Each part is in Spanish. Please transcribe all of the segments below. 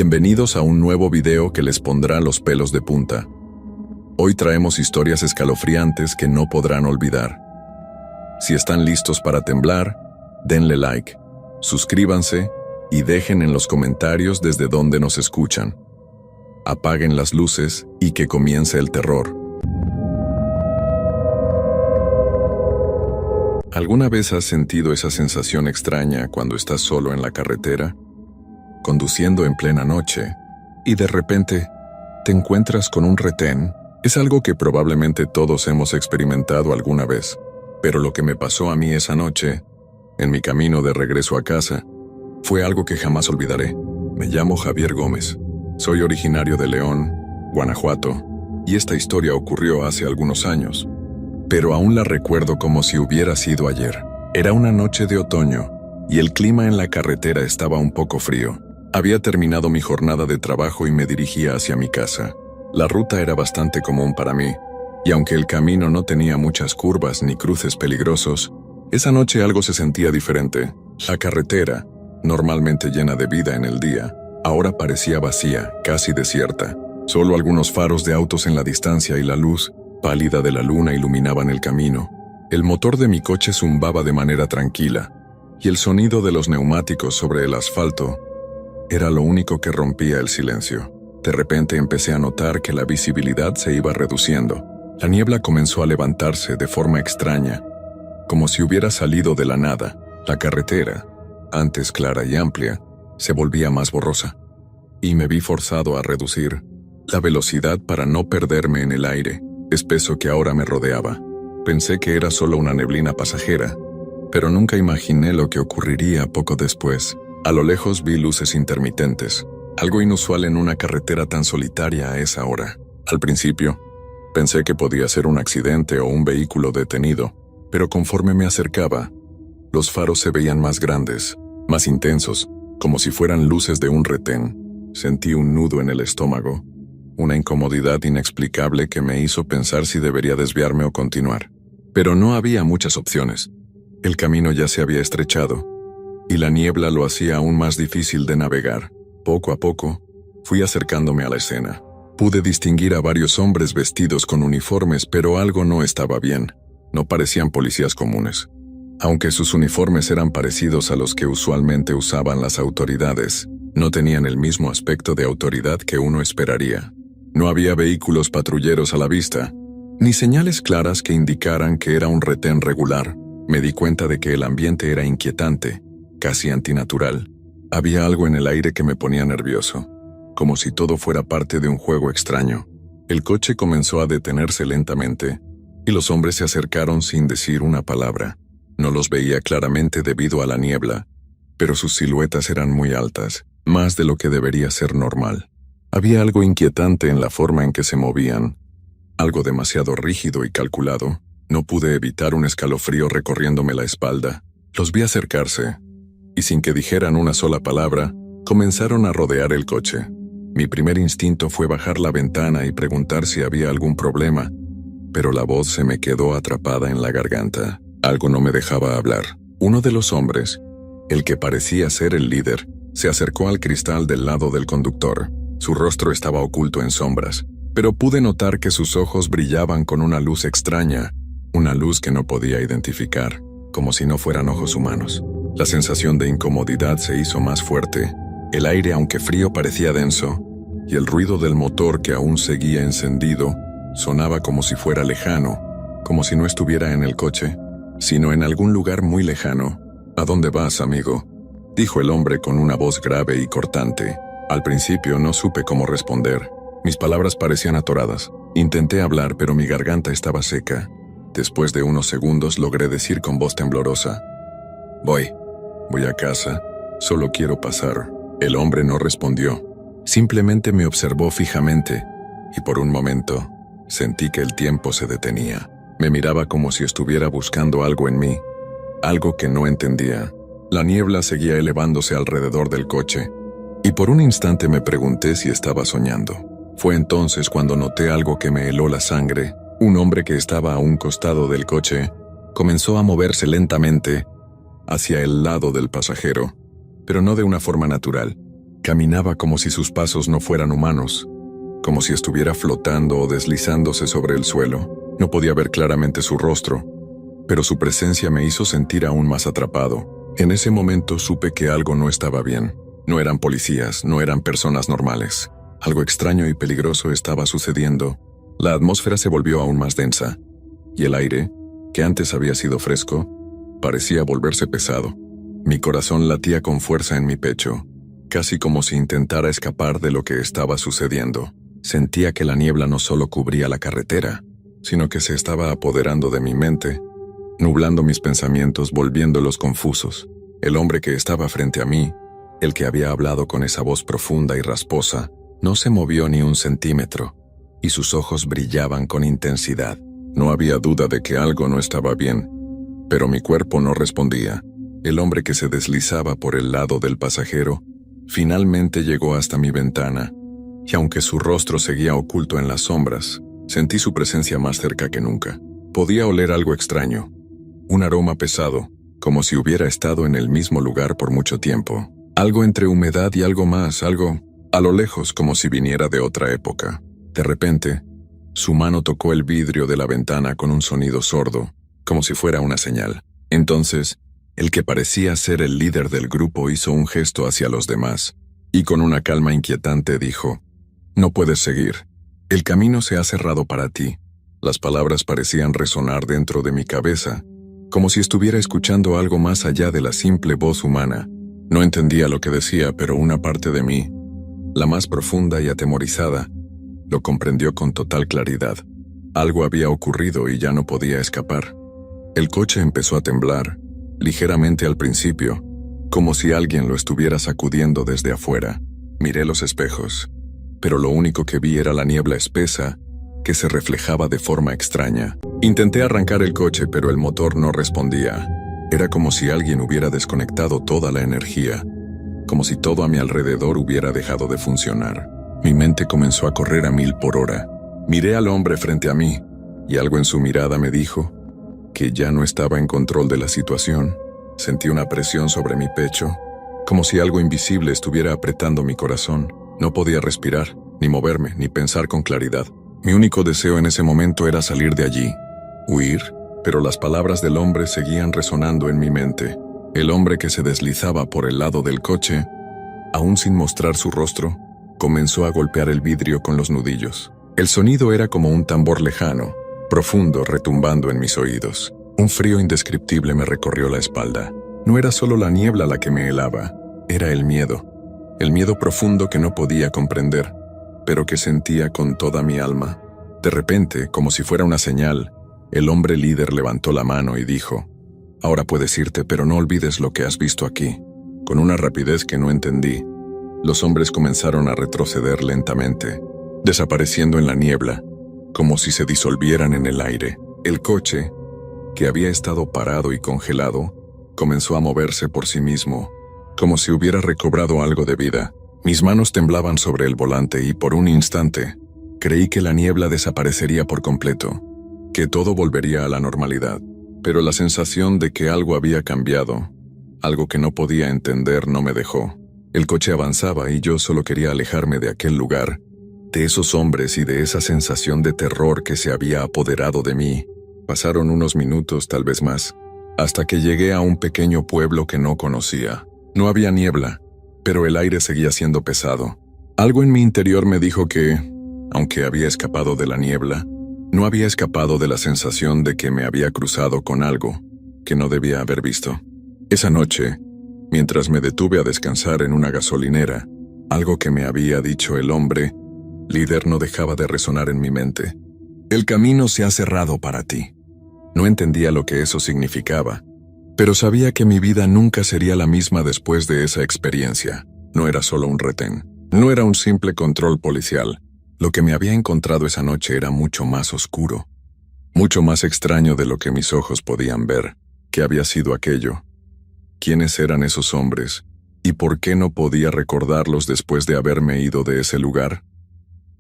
Bienvenidos a un nuevo video que les pondrá los pelos de punta. Hoy traemos historias escalofriantes que no podrán olvidar. Si están listos para temblar, denle like, suscríbanse y dejen en los comentarios desde dónde nos escuchan. Apaguen las luces y que comience el terror. ¿Alguna vez has sentido esa sensación extraña cuando estás solo en la carretera, conduciendo en plena noche, y de repente te encuentras con un retén? Es algo que probablemente todos hemos experimentado alguna vez, pero lo que me pasó a mí esa noche, en mi camino de regreso a casa, fue algo que jamás olvidaré. Me llamo Javier Gómez, soy originario de León, Guanajuato, y esta historia ocurrió hace algunos años, pero aún la recuerdo como si hubiera sido ayer. Era una noche de otoño, y el clima en la carretera estaba un poco frío. Había terminado mi jornada de trabajo y me dirigía hacia mi casa. La ruta era bastante común para mí, y aunque el camino no tenía muchas curvas ni cruces peligrosos, esa noche algo se sentía diferente. La carretera, normalmente llena de vida en el día, ahora parecía vacía, casi desierta. Solo algunos faros de autos en la distancia y la luz pálida de la luna iluminaban el camino. El motor de mi coche zumbaba de manera tranquila, y el sonido de los neumáticos sobre el asfalto era lo único que rompía el silencio. De repente empecé a notar que la visibilidad se iba reduciendo. La niebla comenzó a levantarse de forma extraña, como si hubiera salido de la nada. La carretera, antes clara y amplia, se volvía más borrosa, y me vi forzado a reducir la velocidad para no perderme en el aire espeso que ahora me rodeaba. Pensé que era solo una neblina pasajera, pero nunca imaginé lo que ocurriría poco después. A lo lejos vi luces intermitentes, algo inusual en una carretera tan solitaria a esa hora. Al principio, pensé que podía ser un accidente o un vehículo detenido, pero conforme me acercaba, los faros se veían más grandes, más intensos, como si fueran luces de un retén. Sentí un nudo en el estómago, una incomodidad inexplicable que me hizo pensar si debería desviarme o continuar. Pero no había muchas opciones. El camino ya se había estrechado, y la niebla lo hacía aún más difícil de navegar. Poco a poco, fui acercándome a la escena. Pude distinguir a varios hombres vestidos con uniformes, pero algo no estaba bien. No parecían policías comunes. Aunque sus uniformes eran parecidos a los que usualmente usaban las autoridades, no tenían el mismo aspecto de autoridad que uno esperaría. No había vehículos patrulleros a la vista, ni señales claras que indicaran que era un retén regular. Me di cuenta de que el ambiente era inquietante, casi antinatural. Había algo en el aire que me ponía nervioso, como si todo fuera parte de un juego extraño. El coche comenzó a detenerse lentamente, y los hombres se acercaron sin decir una palabra. No los veía claramente debido a la niebla, pero sus siluetas eran muy altas, más de lo que debería ser normal. Había algo inquietante en la forma en que se movían, algo demasiado rígido y calculado. No pude evitar un escalofrío recorriéndome la espalda. Los vi acercarse, y sin que dijeran una sola palabra, comenzaron a rodear el coche. Mi primer instinto fue bajar la ventana y preguntar si había algún problema, pero la voz se me quedó atrapada en la garganta. Algo no me dejaba hablar. Uno de los hombres, el que parecía ser el líder, se acercó al cristal del lado del conductor. Su rostro estaba oculto en sombras, pero pude notar que sus ojos brillaban con una luz extraña, una luz que no podía identificar, como si no fueran ojos humanos. La sensación de incomodidad se hizo más fuerte. El aire, aunque frío, parecía denso, y el ruido del motor, que aún seguía encendido, sonaba como si fuera lejano, como si no estuviera en el coche, sino en algún lugar muy lejano. «¿A dónde vas, amigo?», dijo el hombre con una voz grave y cortante. Al principio no supe cómo responder. Mis palabras parecían atoradas. Intenté hablar, pero mi garganta estaba seca. Después de unos segundos logré decir con voz temblorosa: Voy a casa, solo quiero pasar». El hombre no respondió. Simplemente me observó fijamente, y por un momento sentí que el tiempo se detenía. Me miraba como si estuviera buscando algo en mí, algo que no entendía. La niebla seguía elevándose alrededor del coche, y por un instante me pregunté si estaba soñando. Fue entonces cuando noté algo que me heló la sangre. Un hombre que estaba a un costado del coche comenzó a moverse lentamente hacia el lado del pasajero, pero no de una forma natural. Caminaba como si sus pasos no fueran humanos, como si estuviera flotando o deslizándose sobre el suelo. No podía ver claramente su rostro, pero su presencia me hizo sentir aún más atrapado. En ese momento supe que algo no estaba bien. No eran policías, no eran personas normales. Algo extraño y peligroso estaba sucediendo. La atmósfera se volvió aún más densa, y el aire, que antes había sido fresco, parecía volverse pesado. Mi corazón latía con fuerza en mi pecho, casi como si intentara escapar de lo que estaba sucediendo. Sentía que la niebla no solo cubría la carretera, sino que se estaba apoderando de mi mente, nublando mis pensamientos, volviéndolos confusos. El hombre que estaba frente a mí, el que había hablado con esa voz profunda y rasposa, no se movió ni un centímetro, y sus ojos brillaban con intensidad. No había duda de que algo no estaba bien, pero mi cuerpo no respondía. El hombre que se deslizaba por el lado del pasajero finalmente llegó hasta mi ventana, y aunque su rostro seguía oculto en las sombras, sentí su presencia más cerca que nunca. Podía oler algo extraño, un aroma pesado, como si hubiera estado en el mismo lugar por mucho tiempo. Algo entre humedad y algo más, algo a lo lejos, como si viniera de otra época. De repente, su mano tocó el vidrio de la ventana con un sonido sordo, como si fuera una señal. Entonces, el que parecía ser el líder del grupo hizo un gesto hacia los demás, y con una calma inquietante dijo: «No puedes seguir. El camino se ha cerrado para ti». Las palabras parecían resonar dentro de mi cabeza, como si estuviera escuchando algo más allá de la simple voz humana. No entendía lo que decía, pero una parte de mí, la más profunda y atemorizada, lo comprendió con total claridad. Algo había ocurrido y ya no podía escapar. El coche empezó a temblar, ligeramente al principio, como si alguien lo estuviera sacudiendo desde afuera. Miré los espejos, pero lo único que vi era la niebla espesa que se reflejaba de forma extraña. Intenté arrancar el coche, pero el motor no respondía. Era como si alguien hubiera desconectado toda la energía, como si todo a mi alrededor hubiera dejado de funcionar. Mi mente comenzó a correr a 1000 por hora. Miré al hombre frente a mí, y algo en su mirada me dijo que ya no estaba en control de la situación. Sentí una presión sobre mi pecho, como si algo invisible estuviera apretando mi corazón. No podía respirar, ni moverme, ni pensar con claridad. Mi único deseo en ese momento era salir de allí, huir, pero las palabras del hombre seguían resonando en mi mente. El hombre que se deslizaba por el lado del coche, aún sin mostrar su rostro, comenzó a golpear el vidrio con los nudillos. El sonido era como un tambor lejano, profundo, retumbando en mis oídos. Un frío indescriptible me recorrió la espalda. No era solo la niebla la que me helaba, era el miedo profundo que no podía comprender, pero que sentía con toda mi alma. De repente, como si fuera una señal, el hombre líder levantó la mano y dijo: «Ahora puedes irte, pero no olvides lo que has visto aquí». Con una rapidez que no entendí, los hombres comenzaron a retroceder lentamente, desapareciendo en la niebla, como si se disolvieran en el aire. El coche, que había estado parado y congelado, comenzó a moverse por sí mismo, como si hubiera recobrado algo de vida. Mis manos temblaban sobre el volante y por un instante creí que la niebla desaparecería por completo, que todo volvería a la normalidad. Pero la sensación de que algo había cambiado, algo que no podía entender, no me dejó. El coche avanzaba y yo solo quería alejarme de aquel lugar, de esos hombres y de esa sensación de terror que se había apoderado de mí. Pasaron unos minutos, tal vez más, hasta que llegué a un pequeño pueblo que no conocía. No había niebla, pero el aire seguía siendo pesado. Algo en mi interior me dijo que, aunque había escapado de la niebla, no había escapado de la sensación de que me había cruzado con algo que no debía haber visto. Esa noche, mientras me detuve a descansar en una gasolinera, algo que me había dicho el hombre líder no dejaba de resonar en mi mente. El camino se ha cerrado para ti. No entendía lo que eso significaba, pero sabía que mi vida nunca sería la misma después de esa experiencia. No era solo un retén, no era un simple control policial. Lo que me había encontrado esa noche era mucho más oscuro, mucho más extraño de lo que mis ojos podían ver. ¿Qué había sido aquello? ¿Quiénes eran esos hombres? ¿Y por qué no podía recordarlos después de haberme ido de ese lugar?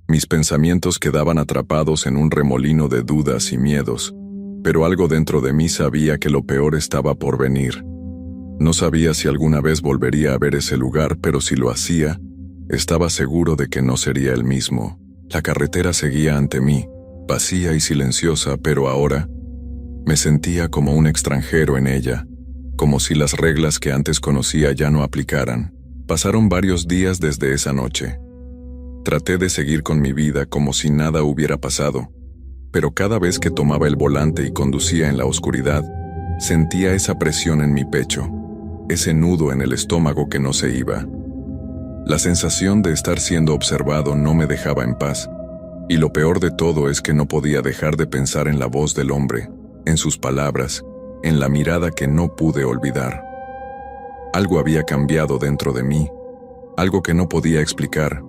Mis pensamientos quedaban atrapados en un remolino de dudas y miedos, pero algo dentro de mí sabía que lo peor estaba por venir. No sabía si alguna vez volvería a ver ese lugar, pero si lo hacía, Estaba seguro de que no sería el mismo. La carretera seguía ante mí, vacía y silenciosa, pero ahora me sentía como un extranjero en ella, como si las reglas que antes conocía ya no aplicaran. Pasaron varios días desde esa noche. Traté de seguir con mi vida como si nada hubiera pasado, pero cada vez que tomaba el volante y conducía en la oscuridad, sentía esa presión en mi pecho, ese nudo en el estómago que no se iba. La sensación de estar siendo observado no me dejaba en paz, y lo peor de todo es que no podía dejar de pensar en la voz del hombre, en sus palabras, en la mirada que no pude olvidar. Algo había cambiado dentro de mí, algo que no podía explicar,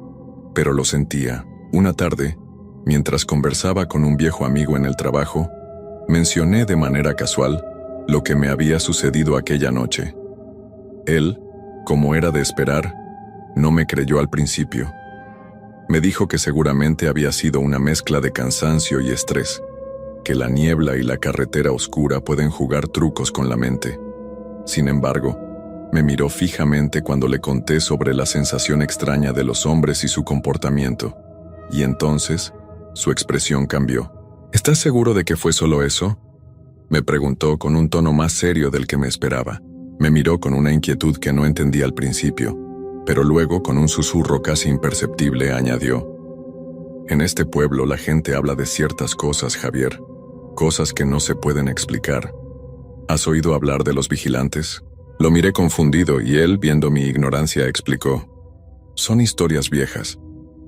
pero lo sentía. Una tarde, mientras conversaba con un viejo amigo en el trabajo, mencioné de manera casual lo que me había sucedido aquella noche. Él, como era de esperar, no me creyó al principio. Me dijo que seguramente había sido una mezcla de cansancio y estrés, que la niebla y la carretera oscura pueden jugar trucos con la mente. Sin embargo, me miró fijamente cuando le conté sobre la sensación extraña de los hombres y su comportamiento, y entonces su expresión cambió. ¿Estás seguro de que fue solo eso?, me preguntó con un tono más serio del que me esperaba. Me miró con una inquietud que no entendí al principio, pero luego, con un susurro casi imperceptible, añadió: en este pueblo la gente habla de ciertas cosas, Javier, cosas que no se pueden explicar. ¿Has oído hablar de los vigilantes? Lo miré confundido y él, viendo mi ignorancia, explicó: son historias viejas.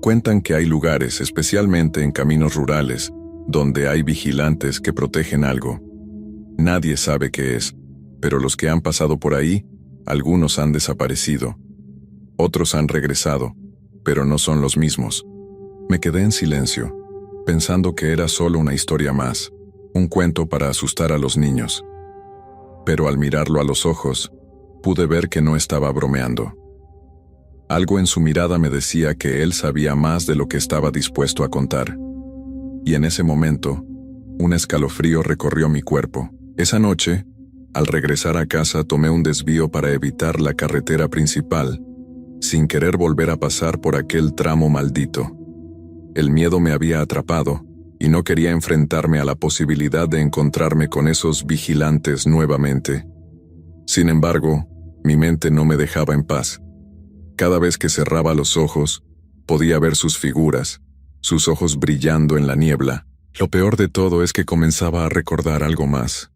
Cuentan que hay lugares, especialmente en caminos rurales, donde hay vigilantes que protegen algo. Nadie sabe qué es, pero los que han pasado por ahí, algunos han desaparecido. Otros han regresado, pero no son los mismos. Me quedé en silencio, pensando que era solo una historia más, un cuento para asustar a los niños. Pero al mirarlo a los ojos, pude ver que no estaba bromeando. Algo en su mirada me decía que él sabía más de lo que estaba dispuesto a contar. Y en ese momento, un escalofrío recorrió mi cuerpo. Esa noche, al regresar a casa, tomé un desvío para evitar la carretera principal, sin querer volver a pasar por aquel tramo maldito. El miedo me había atrapado, y no quería enfrentarme a la posibilidad de encontrarme con esos vigilantes nuevamente. Sin embargo, mi mente no me dejaba en paz. Cada vez que cerraba los ojos, podía ver sus figuras, sus ojos brillando en la niebla. Lo peor de todo es que comenzaba a recordar algo más,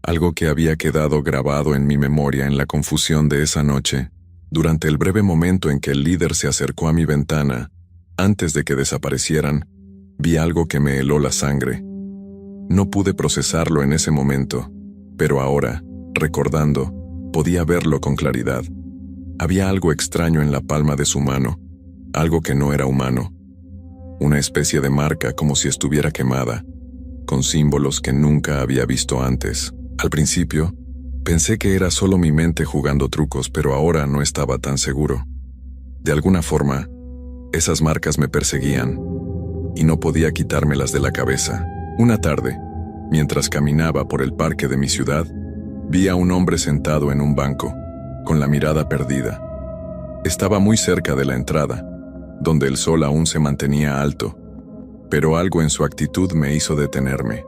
algo que había quedado grabado en mi memoria en la confusión de esa noche. Durante el breve momento en que el líder se acercó a mi ventana, antes de que desaparecieran, vi algo que me heló la sangre. No pude procesarlo en ese momento, pero ahora, recordando, podía verlo con claridad. Había algo extraño en la palma de su mano, algo que no era humano. Una especie de marca como si estuviera quemada, con símbolos que nunca había visto antes. Al principio, pensé que era solo mi mente jugando trucos, pero ahora no estaba tan seguro. De alguna forma, esas marcas me perseguían, y no podía quitármelas de la cabeza. Una tarde, mientras caminaba por el parque de mi ciudad, vi a un hombre sentado en un banco, con la mirada perdida. Estaba muy cerca de la entrada, donde el sol aún se mantenía alto, pero algo en su actitud me hizo detenerme.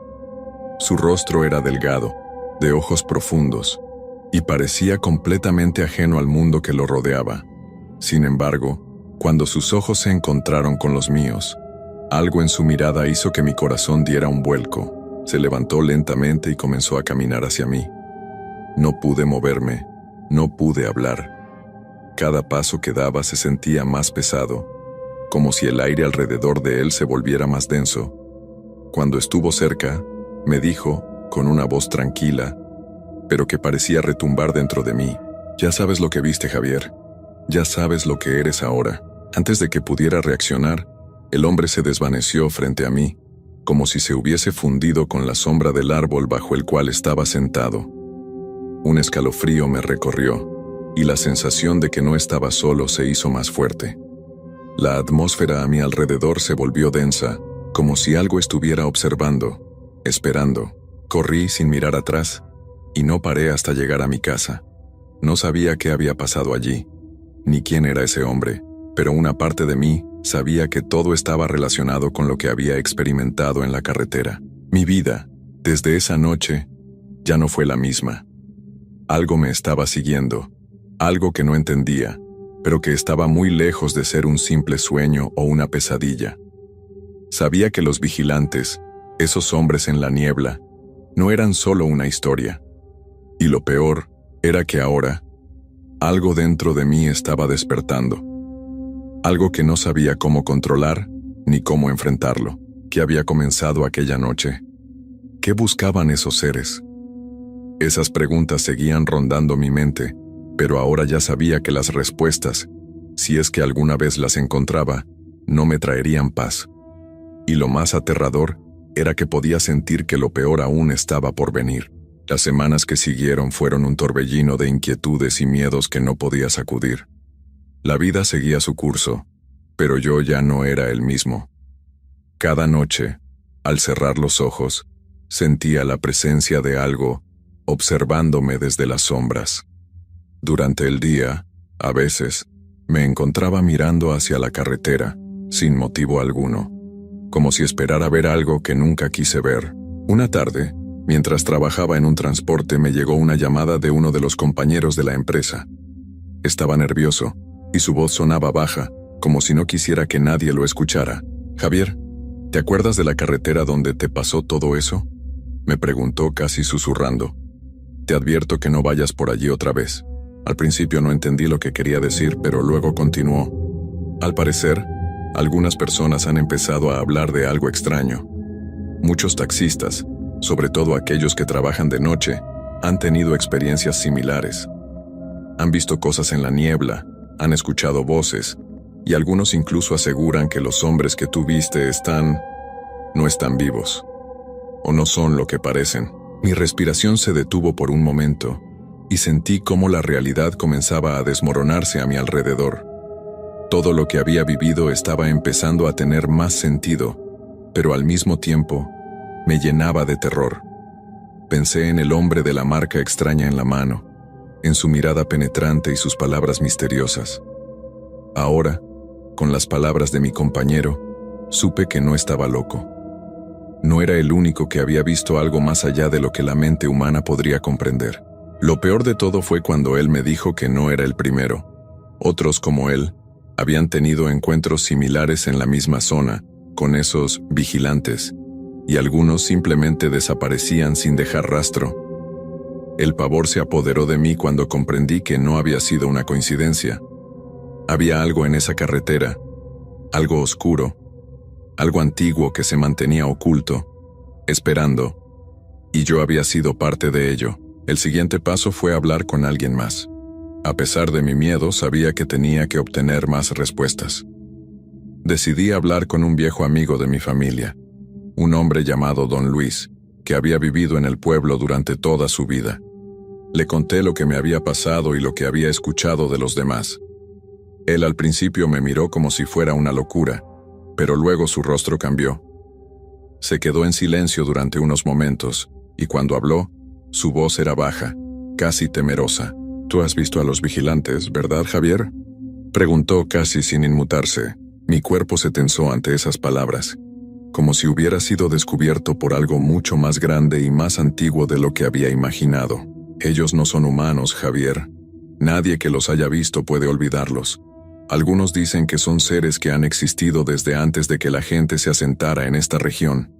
Su rostro era delgado, de ojos profundos, y parecía completamente ajeno al mundo que lo rodeaba. Sin embargo, cuando sus ojos se encontraron con los míos, algo en su mirada hizo que mi corazón diera un vuelco. Se levantó lentamente y comenzó a caminar hacia mí. No pude moverme, no pude hablar. Cada paso que daba se sentía más pesado, como si el aire alrededor de él se volviera más denso. Cuando estuvo cerca, me dijo, con una voz tranquila, pero que parecía retumbar dentro de mí: ya sabes lo que viste, Javier. Ya sabes lo que eres ahora. Antes de que pudiera reaccionar, el hombre se desvaneció frente a mí, como si se hubiese fundido con la sombra del árbol bajo el cual estaba sentado. Un escalofrío me recorrió, y la sensación de que no estaba solo se hizo más fuerte. La atmósfera a mi alrededor se volvió densa, como si algo estuviera observando, esperando. Corrí sin mirar atrás, y no paré hasta llegar a mi casa. No sabía qué había pasado allí, ni quién era ese hombre, pero una parte de mí sabía que todo estaba relacionado con lo que había experimentado en la carretera. Mi vida, desde esa noche, ya no fue la misma. Algo me estaba siguiendo, algo que no entendía, pero que estaba muy lejos de ser un simple sueño o una pesadilla. Sabía que los vigilantes, esos hombres en la niebla, no eran solo una historia. Y lo peor era que ahora, algo dentro de mí estaba despertando. Algo que no sabía cómo controlar ni cómo enfrentarlo. ¿Qué había comenzado aquella noche? ¿Qué buscaban esos seres? Esas preguntas seguían rondando mi mente, pero ahora ya sabía que las respuestas, si es que alguna vez las encontraba, no me traerían paz. Y lo más aterrador era que podía sentir que lo peor aún estaba por venir. Las semanas que siguieron fueron un torbellino de inquietudes y miedos que no podía sacudir. La vida seguía su curso, pero yo ya no era el mismo. Cada noche, al cerrar los ojos, sentía la presencia de algo observándome desde las sombras. Durante el día, a veces, me encontraba mirando hacia la carretera, sin motivo alguno, como si esperara ver algo que nunca quise ver. Una tarde, mientras trabajaba en un transporte, me llegó una llamada de uno de los compañeros de la empresa. Estaba nervioso, y su voz sonaba baja, como si no quisiera que nadie lo escuchara. «Javier, ¿te acuerdas de la carretera donde te pasó todo eso?», me preguntó casi susurrando. «Te advierto que no vayas por allí otra vez». Al principio no entendí lo que quería decir, pero luego continuó. «Al parecer, algunas personas han empezado a hablar de algo extraño. Muchos taxistas, sobre todo aquellos que trabajan de noche, han tenido experiencias similares. Han visto cosas en la niebla, han escuchado voces, y algunos incluso aseguran que los hombres que tú viste no están vivos, o no son lo que parecen». Mi respiración se detuvo por un momento, y sentí cómo la realidad comenzaba a desmoronarse a mi alrededor. Todo lo que había vivido estaba empezando a tener más sentido, pero al mismo tiempo, me llenaba de terror. Pensé en el hombre de la marca extraña en la mano, en su mirada penetrante y sus palabras misteriosas. Ahora, con las palabras de mi compañero, supe que no estaba loco. No era el único que había visto algo más allá de lo que la mente humana podría comprender. Lo peor de todo fue cuando él me dijo que no era el primero. Otros como él habían tenido encuentros similares en la misma zona, con esos vigilantes, y algunos simplemente desaparecían sin dejar rastro. El pavor se apoderó de mí cuando comprendí que no había sido una coincidencia. Había algo en esa carretera, algo oscuro, algo antiguo que se mantenía oculto, esperando, y yo había sido parte de ello. El siguiente paso fue hablar con alguien más. A pesar de mi miedo, sabía que tenía que obtener más respuestas. Decidí hablar con un viejo amigo de mi familia, un hombre llamado Don Luis, que había vivido en el pueblo durante toda su vida. Le conté lo que me había pasado y lo que había escuchado de los demás. Él al principio me miró como si fuera una locura, pero luego su rostro cambió. Se quedó en silencio durante unos momentos, y cuando habló, su voz era baja, casi temerosa. «Tú has visto a los vigilantes, ¿verdad, Javier?», preguntó casi sin inmutarse. Mi cuerpo se tensó ante esas palabras, como si hubiera sido descubierto por algo mucho más grande y más antiguo de lo que había imaginado. «Ellos no son humanos, Javier. Nadie que los haya visto puede olvidarlos. Algunos dicen que son seres que han existido desde antes de que la gente se asentara en esta región.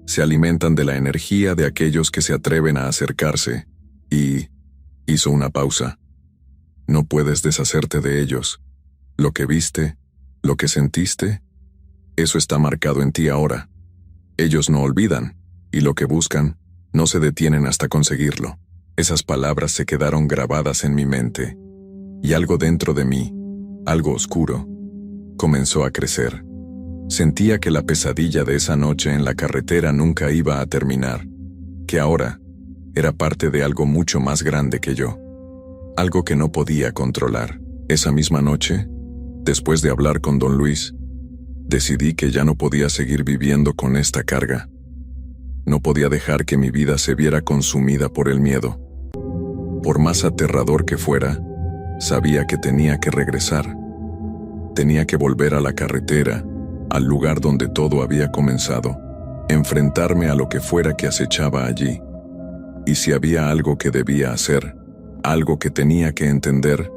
Se alimentan de la energía de aquellos que se atreven a acercarse, y...» Hizo una pausa. «No puedes deshacerte de ellos. Lo que viste, lo que sentiste, eso está marcado en ti ahora. Ellos no olvidan, y lo que buscan, no se detienen hasta conseguirlo». Esas palabras se quedaron grabadas en mi mente, y algo dentro de mí, algo oscuro, comenzó a crecer. Sentía que la pesadilla de esa noche en la carretera nunca iba a terminar, que ahora era parte de algo mucho más grande que yo, algo que no podía controlar. Esa misma noche, después de hablar con Don Luis, decidí que ya no podía seguir viviendo con esta carga. No podía dejar que mi vida se viera consumida por el miedo. Por más aterrador que fuera, sabía que tenía que regresar. Tenía que volver a la carretera, al lugar donde todo había comenzado, enfrentarme a lo que fuera que acechaba allí. Y si había algo que debía hacer, algo que tenía que entender,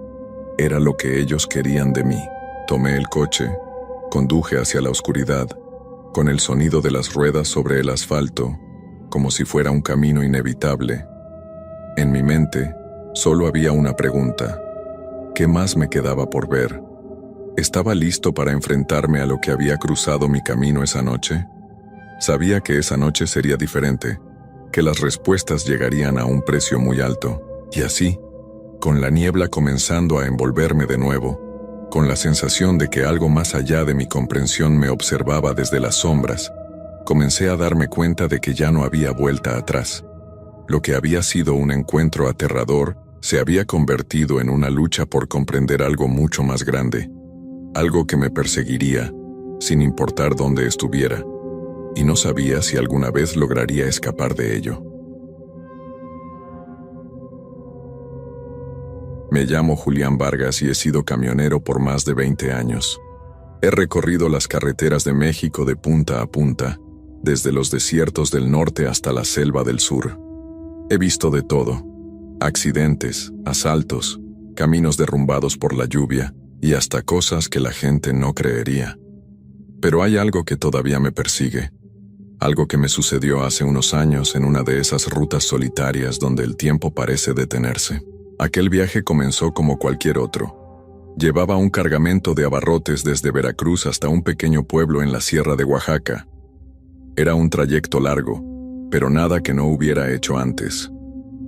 era lo que ellos querían de mí. Tomé el coche, conduje hacia la oscuridad, con el sonido de las ruedas sobre el asfalto, como si fuera un camino inevitable. En mi mente, solo había una pregunta. ¿Qué más me quedaba por ver? ¿Estaba listo para enfrentarme a lo que había cruzado mi camino esa noche? Sabía que esa noche sería diferente, que las respuestas llegarían a un precio muy alto. Y así, con la niebla comenzando a envolverme de nuevo, con la sensación de que algo más allá de mi comprensión me observaba desde las sombras, comencé a darme cuenta de que ya no había vuelta atrás. Lo que había sido un encuentro aterrador se había convertido en una lucha por comprender algo mucho más grande, algo que me perseguiría, sin importar dónde estuviera, y no sabía si alguna vez lograría escapar de ello. Me llamo Julián Vargas y he sido camionero por más de 20 años. He recorrido las carreteras de México de punta a punta, desde los desiertos del norte hasta la selva del sur. He visto de todo: accidentes, asaltos, caminos derrumbados por la lluvia y hasta cosas que la gente no creería. Pero hay algo que todavía me persigue, algo que me sucedió hace unos años en una de esas rutas solitarias donde el tiempo parece detenerse. Aquel viaje comenzó como cualquier otro. Llevaba un cargamento de abarrotes desde Veracruz hasta un pequeño pueblo en la sierra de Oaxaca. Era un trayecto largo, pero nada que no hubiera hecho antes.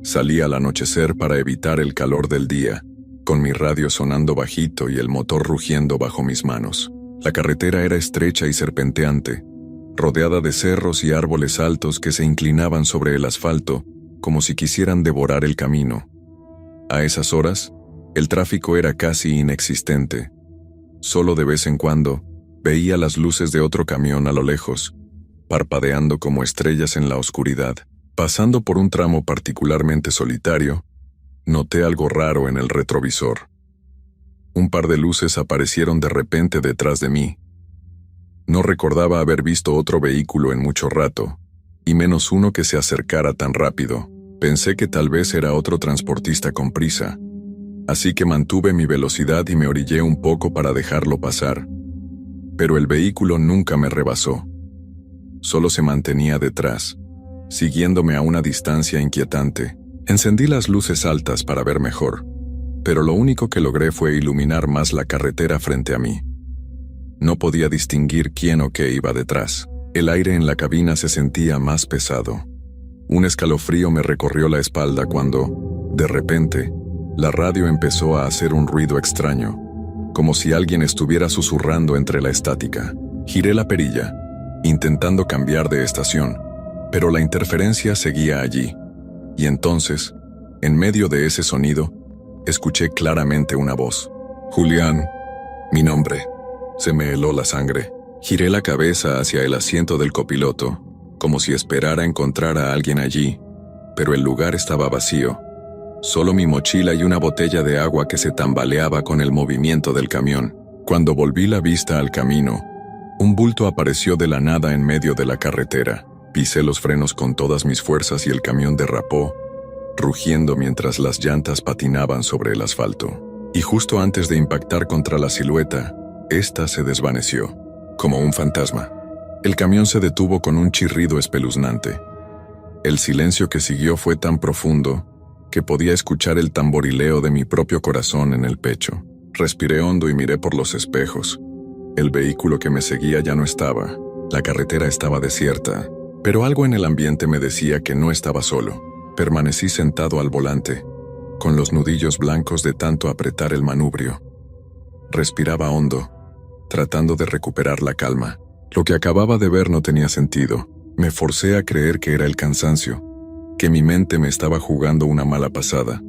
Salí al anochecer para evitar el calor del día, con mi radio sonando bajito y el motor rugiendo bajo mis manos. La carretera era estrecha y serpenteante, rodeada de cerros y árboles altos que se inclinaban sobre el asfalto, como si quisieran devorar el camino. A esas horas, el tráfico era casi inexistente. Solo de vez en cuando, veía las luces de otro camión a lo lejos, parpadeando como estrellas en la oscuridad. Pasando por un tramo particularmente solitario, noté algo raro en el retrovisor. Un par de luces aparecieron de repente detrás de mí. No recordaba haber visto otro vehículo en mucho rato, y menos uno que se acercara tan rápido. Pensé que tal vez era otro transportista con prisa, así que mantuve mi velocidad y me orillé un poco para dejarlo pasar. Pero el vehículo nunca me rebasó. Solo se mantenía detrás, siguiéndome a una distancia inquietante. Encendí las luces altas para ver mejor, pero lo único que logré fue iluminar más la carretera frente a mí. No podía distinguir quién o qué iba detrás. El aire en la cabina se sentía más pesado. Un escalofrío me recorrió la espalda cuando, de repente, la radio empezó a hacer un ruido extraño, como si alguien estuviera susurrando entre la estática. Giré la perilla, intentando cambiar de estación, pero la interferencia seguía allí. Y entonces, en medio de ese sonido, escuché claramente una voz. «Julián, mi nombre». Se me heló la sangre. Giré la cabeza hacia el asiento del copiloto, como si esperara encontrar a alguien allí, pero el lugar estaba vacío. Solo mi mochila y una botella de agua que se tambaleaba con el movimiento del camión. Cuando volví la vista al camino, un bulto apareció de la nada en medio de la carretera. Pisé los frenos con todas mis fuerzas y el camión derrapó, rugiendo mientras las llantas patinaban sobre el asfalto. Y justo antes de impactar contra la silueta, ésta se desvaneció, como un fantasma. El camión se detuvo con un chirrido espeluznante. El silencio que siguió fue tan profundo que podía escuchar el tamborileo de mi propio corazón en el pecho. Respiré hondo y miré por los espejos. El vehículo que me seguía ya no estaba. La carretera estaba desierta, pero algo en el ambiente me decía que no estaba solo. Permanecí sentado al volante, con los nudillos blancos de tanto apretar el manubrio. Respiraba hondo, tratando de recuperar la calma. Lo que acababa de ver no tenía sentido. Me forcé a creer que era el cansancio, que mi mente me estaba jugando una mala pasada.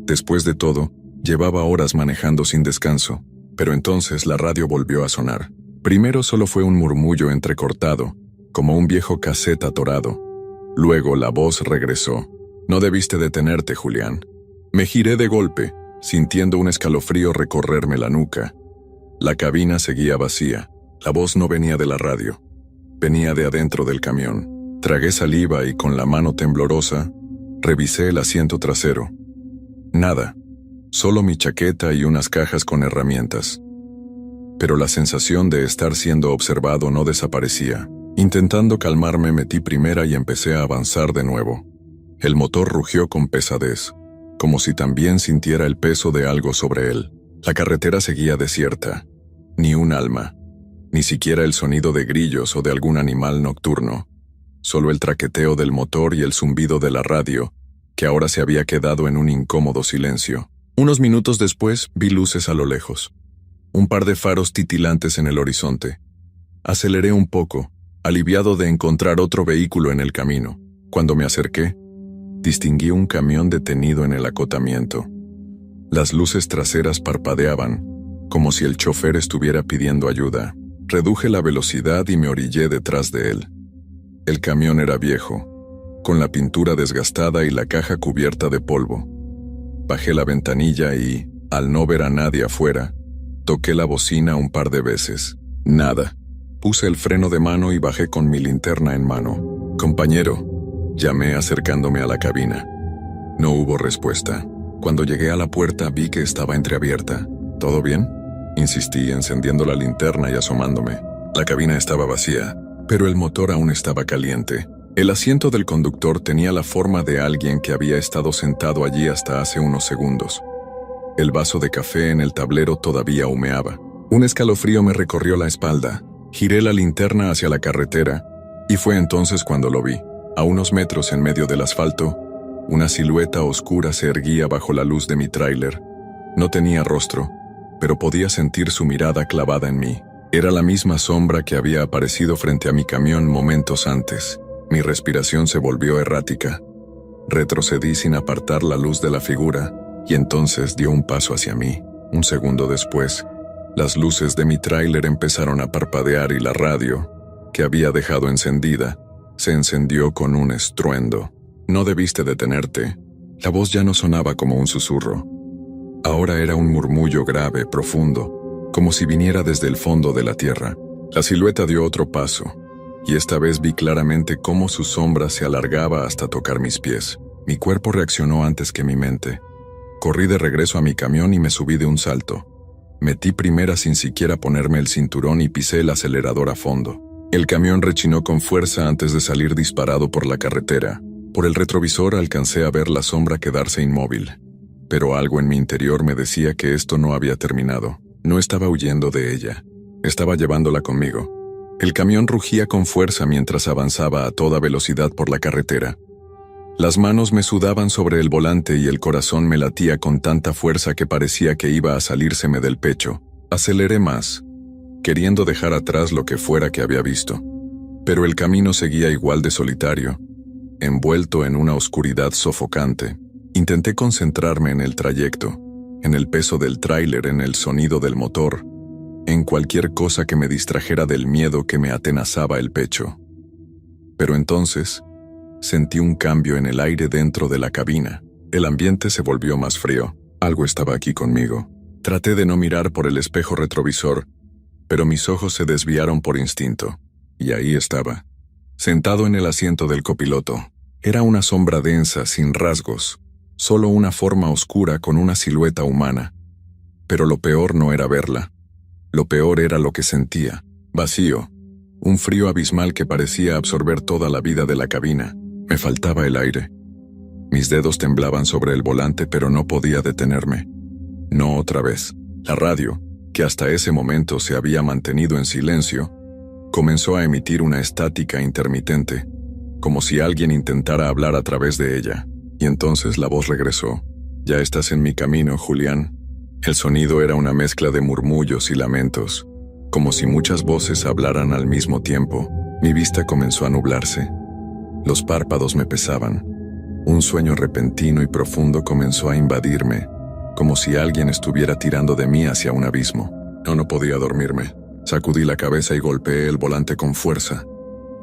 Después de todo, llevaba horas manejando sin descanso, pero entonces la radio volvió a sonar. Primero solo fue un murmullo entrecortado, como un viejo casete atorado. Luego la voz regresó. «No debiste detenerte, Julián». Me giré de golpe, sintiendo un escalofrío recorrerme la nuca. La cabina seguía vacía. La voz no venía de la radio. Venía de adentro del camión. Tragué saliva y con la mano temblorosa, revisé el asiento trasero. Nada. Solo mi chaqueta y unas cajas con herramientas. Pero la sensación de estar siendo observado no desaparecía. Intentando calmarme, metí primera y empecé a avanzar de nuevo. El motor rugió con pesadez, como si también sintiera el peso de algo sobre él. La carretera seguía desierta. Ni un alma. Ni siquiera el sonido de grillos o de algún animal nocturno. Solo el traqueteo del motor y el zumbido de la radio, que ahora se había quedado en un incómodo silencio. Unos minutos después vi luces a lo lejos. Un par de faros titilantes en el horizonte. Aceleré un poco, aliviado de encontrar otro vehículo en el camino. Cuando me acerqué, distinguí un camión detenido en el acotamiento. Las luces traseras parpadeaban, como si el chofer estuviera pidiendo ayuda. Reduje la velocidad y me orillé detrás de él. El camión era viejo, con la pintura desgastada y la caja cubierta de polvo. Bajé la ventanilla y, al no ver a nadie afuera, toqué la bocina un par de veces. Nada. Puse el freno de mano y bajé con mi linterna en mano. «Compañero», llamé acercándome a la cabina. No hubo respuesta. Cuando llegué a la puerta vi que estaba entreabierta. «¿Todo bien?», insistí, encendiendo la linterna y asomándome. La cabina estaba vacía, pero el motor aún estaba caliente. El asiento del conductor tenía la forma de alguien que había estado sentado allí hasta hace unos segundos. El vaso de café en el tablero todavía humeaba. Un escalofrío me recorrió la espalda. Giré la linterna hacia la carretera, y fue entonces cuando lo vi. A unos metros en medio del asfalto, una silueta oscura se erguía bajo la luz de mi tráiler. No tenía rostro, pero podía sentir su mirada clavada en mí. Era la misma sombra que había aparecido frente a mi camión momentos antes. Mi respiración se volvió errática. Retrocedí sin apartar la luz de la figura, y entonces dio un paso hacia mí. Un segundo después, las luces de mi tráiler empezaron a parpadear y la radio, que había dejado encendida, se encendió con un estruendo. «No debiste detenerte». La voz ya no sonaba como un susurro. Ahora era un murmullo grave, profundo, como si viniera desde el fondo de la tierra. La silueta dio otro paso, y esta vez vi claramente cómo su sombra se alargaba hasta tocar mis pies. Mi cuerpo reaccionó antes que mi mente. Corrí de regreso a mi camión y me subí de un salto. Metí primera sin siquiera ponerme el cinturón y pisé el acelerador a fondo. El camión rechinó con fuerza antes de salir disparado por la carretera. Por el retrovisor alcancé a ver la sombra quedarse inmóvil. Pero algo en mi interior me decía que esto no había terminado. No estaba huyendo de ella. Estaba llevándola conmigo. El camión rugía con fuerza mientras avanzaba a toda velocidad por la carretera. Las manos me sudaban sobre el volante y el corazón me latía con tanta fuerza que parecía que iba a salírseme del pecho. Aceleré más, queriendo dejar atrás lo que fuera que había visto. Pero el camino seguía igual de solitario, envuelto en una oscuridad sofocante. Intenté concentrarme en el trayecto, en el peso del tráiler, en el sonido del motor, en cualquier cosa que me distrajera del miedo que me atenazaba el pecho. Pero entonces sentí un cambio en el aire dentro de la cabina. El ambiente se volvió más frío. Algo estaba aquí conmigo. Traté de no mirar por el espejo retrovisor, pero mis ojos se desviaron por instinto. Y ahí estaba, sentado en el asiento del copiloto. Era una sombra densa, sin rasgos, solo una forma oscura con una silueta humana. Pero lo peor no era verla. Lo peor era lo que sentía. Vacío. Un frío abismal que parecía absorber toda la vida de la cabina. Me faltaba el aire. Mis dedos temblaban sobre el volante, pero no podía detenerme. No otra vez. La radio, que hasta ese momento se había mantenido en silencio, comenzó a emitir una estática intermitente, como si alguien intentara hablar a través de ella. Y entonces la voz regresó. «Ya estás en mi camino, Julián». El sonido era una mezcla de murmullos y lamentos, como si muchas voces hablaran al mismo tiempo. Mi vista comenzó a nublarse. Los párpados me pesaban. Un sueño repentino y profundo comenzó a invadirme, como si alguien estuviera tirando de mí hacia un abismo. No podía dormirme. Sacudí la cabeza y golpeé el volante con fuerza,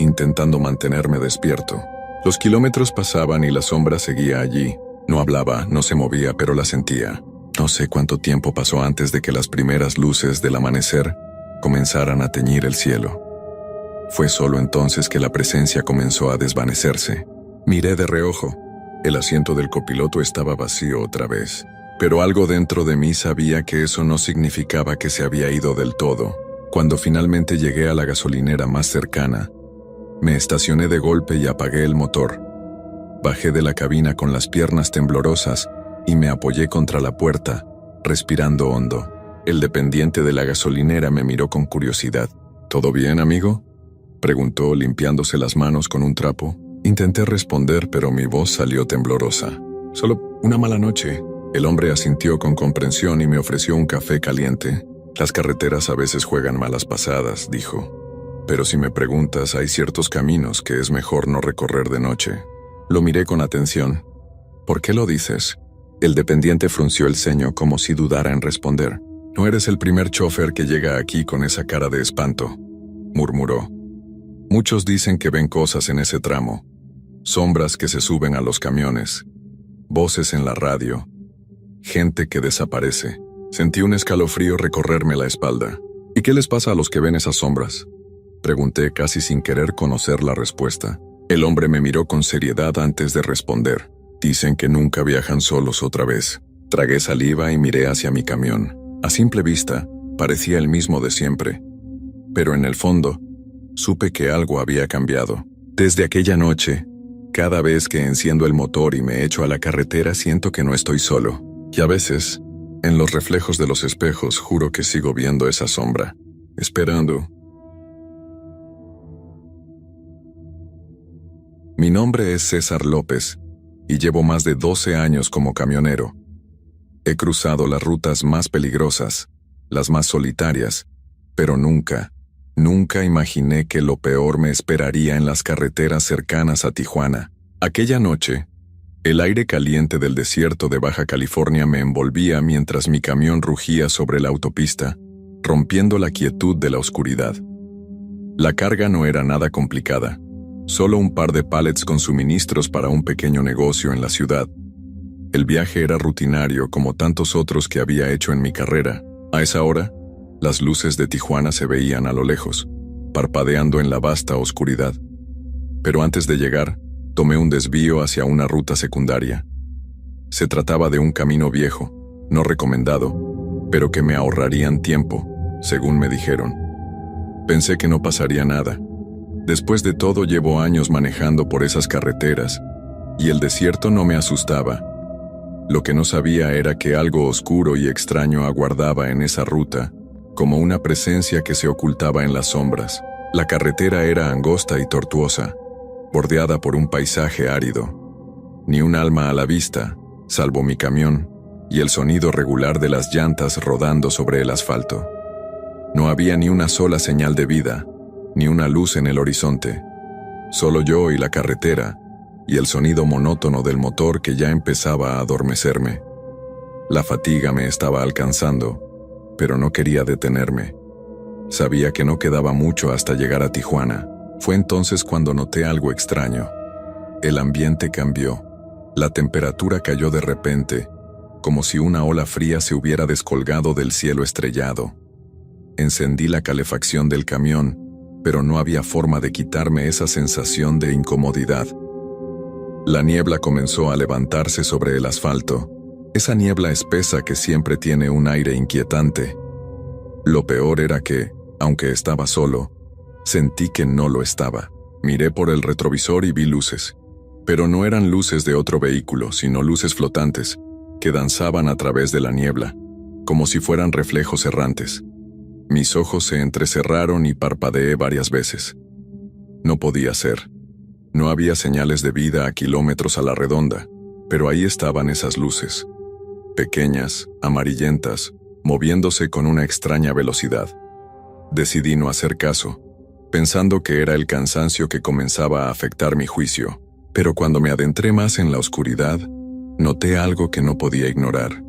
intentando mantenerme despierto. Los kilómetros pasaban y la sombra seguía allí. No hablaba, no se movía, pero la sentía. No sé cuánto tiempo pasó antes de que las primeras luces del amanecer comenzaran a teñir el cielo. Fue solo entonces que la presencia comenzó a desvanecerse. Miré de reojo. El asiento del copiloto estaba vacío otra vez, pero algo dentro de mí sabía que eso no significaba que se había ido del todo. Cuando finalmente llegué a la gasolinera más cercana, me estacioné de golpe y apagué el motor. Bajé de la cabina con las piernas temblorosas y me apoyé contra la puerta, respirando hondo. El dependiente de la gasolinera me miró con curiosidad. ¿Todo bien, amigo?, preguntó, limpiándose las manos con un trapo. Intenté responder, pero mi voz salió temblorosa. Solo una mala noche. El hombre asintió con comprensión y me ofreció un café caliente. Las carreteras a veces juegan malas pasadas, dijo. Pero si me preguntas, hay ciertos caminos que es mejor no recorrer de noche. Lo miré con atención. ¿Por qué lo dices? El dependiente frunció el ceño como si dudara en responder. No eres el primer chofer que llega aquí con esa cara de espanto, murmuró. Muchos dicen que ven cosas en ese tramo. Sombras que se suben a los camiones. Voces en la radio. Gente que desaparece. Sentí un escalofrío recorrerme la espalda. ¿Y qué les pasa a los que ven esas sombras?, pregunté casi sin querer conocer la respuesta. El hombre me miró con seriedad antes de responder. Dicen que nunca viajan solos otra vez. Tragué saliva y miré hacia mi camión. A simple vista, parecía el mismo de siempre. Pero en el fondo, supe que algo había cambiado. Desde aquella noche, cada vez que enciendo el motor y me echo a la carretera siento que no estoy solo. Y a veces, en los reflejos de los espejos, juro que sigo viendo esa sombra, esperando. Mi nombre es César López y llevo más de 12 años como camionero. He cruzado las rutas más peligrosas, las más solitarias, pero nunca imaginé que lo peor me esperaría en las carreteras cercanas a Tijuana. Aquella noche, el aire caliente del desierto de Baja California me envolvía mientras mi camión rugía sobre la autopista, rompiendo la quietud de la oscuridad. La carga no era nada complicada, solo un par de pallets con suministros para un pequeño negocio en la ciudad. El viaje era rutinario como tantos otros que había hecho en mi carrera. A esa hora, las luces de Tijuana se veían a lo lejos, parpadeando en la vasta oscuridad. Pero antes de llegar, tomé un desvío hacia una ruta secundaria. Se trataba de un camino viejo, no recomendado, pero que me ahorrarían tiempo, según me dijeron. Pensé que no pasaría nada. Después de todo, llevo años manejando por esas carreteras, y el desierto no me asustaba. Lo que no sabía era que algo oscuro y extraño aguardaba en esa ruta, como una presencia que se ocultaba en las sombras. La carretera era angosta y tortuosa, bordeada por un paisaje árido. Ni un alma a la vista, salvo mi camión, y el sonido regular de las llantas rodando sobre el asfalto. No había ni una sola señal de vida, ni una luz en el horizonte. Solo yo y la carretera, y el sonido monótono del motor que ya empezaba a adormecerme. La fatiga me estaba alcanzando, pero no quería detenerme. Sabía que no quedaba mucho hasta llegar a Tijuana. Fue entonces cuando noté algo extraño. El ambiente cambió. La temperatura cayó de repente, como si una ola fría se hubiera descolgado del cielo estrellado. Encendí la calefacción del camión, pero no había forma de quitarme esa sensación de incomodidad. La niebla comenzó a levantarse sobre el asfalto, esa niebla espesa que siempre tiene un aire inquietante. Lo peor era que, aunque estaba solo, sentí que no lo estaba. Miré por el retrovisor y vi luces, pero no eran luces de otro vehículo, sino luces flotantes, que danzaban a través de la niebla, como si fueran reflejos errantes. Mis ojos se entrecerraron y parpadeé varias veces. No podía ser. No había señales de vida a kilómetros a la redonda, pero ahí estaban esas luces, pequeñas, amarillentas, moviéndose con una extraña velocidad. Decidí no hacer caso, pensando que era el cansancio que comenzaba a afectar mi juicio, pero cuando me adentré más en la oscuridad, noté algo que no podía ignorar.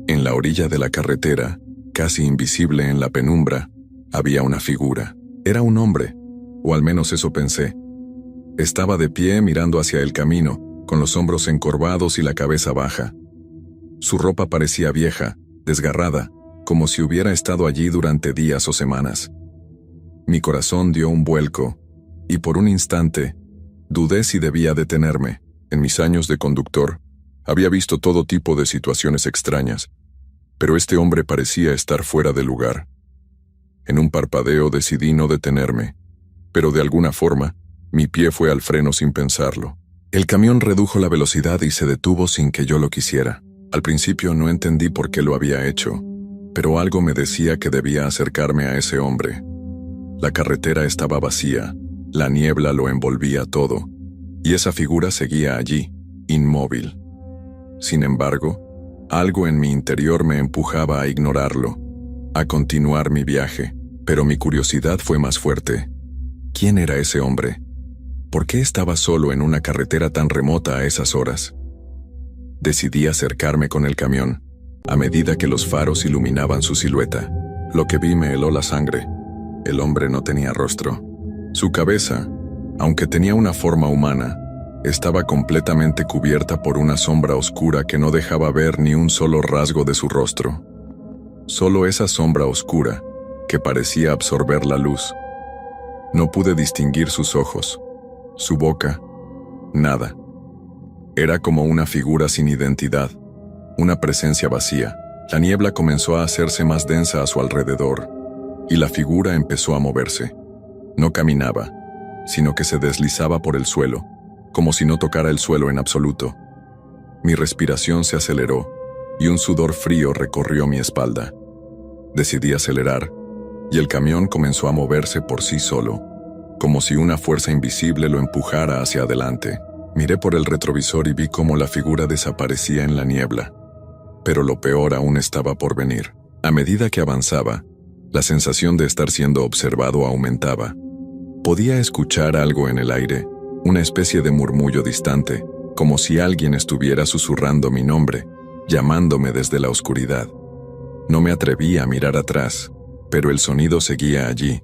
En la orilla de la carretera, casi invisible en la penumbra, había una figura. Era un hombre, o al menos eso pensé. Estaba de pie mirando hacia el camino, con los hombros encorvados y la cabeza baja. Su ropa parecía vieja, desgarrada, como si hubiera estado allí durante días o semanas. Mi corazón dio un vuelco, y por un instante, dudé si debía detenerme. En mis años de conductor, había visto todo tipo de situaciones extrañas, pero este hombre parecía estar fuera de lugar. En un parpadeo decidí no detenerme, pero de alguna forma, mi pie fue al freno sin pensarlo. El camión redujo la velocidad y se detuvo sin que yo lo quisiera. Al principio no entendí por qué lo había hecho, pero algo me decía que debía acercarme a ese hombre. La carretera estaba vacía, la niebla lo envolvía todo, y esa figura seguía allí, inmóvil. Sin embargo, algo en mi interior me empujaba a ignorarlo, a continuar mi viaje, pero mi curiosidad fue más fuerte. ¿Quién era ese hombre? ¿Por qué estaba solo en una carretera tan remota a esas horas? Decidí acercarme con el camión, a medida que los faros iluminaban su silueta. Lo que vi me heló la sangre. El hombre no tenía rostro. Su cabeza, aunque tenía una forma humana, estaba completamente cubierta por una sombra oscura que no dejaba ver ni un solo rasgo de su rostro. Solo esa sombra oscura, que parecía absorber la luz. No pude distinguir sus ojos, su boca, nada. Era como una figura sin identidad, una presencia vacía. La niebla comenzó a hacerse más densa a su alrededor, y la figura empezó a moverse. No caminaba, sino que se deslizaba por el suelo, como si no tocara el suelo en absoluto. Mi respiración se aceleró, y un sudor frío recorrió mi espalda. Decidí acelerar, y el camión comenzó a moverse por sí solo, como si una fuerza invisible lo empujara hacia adelante. Miré por el retrovisor y vi cómo la figura desaparecía en la niebla. Pero lo peor aún estaba por venir. A medida que avanzaba, la sensación de estar siendo observado aumentaba. Podía escuchar algo en el aire, una especie de murmullo distante, como si alguien estuviera susurrando mi nombre, llamándome desde la oscuridad. No me atreví a mirar atrás, pero el sonido seguía allí,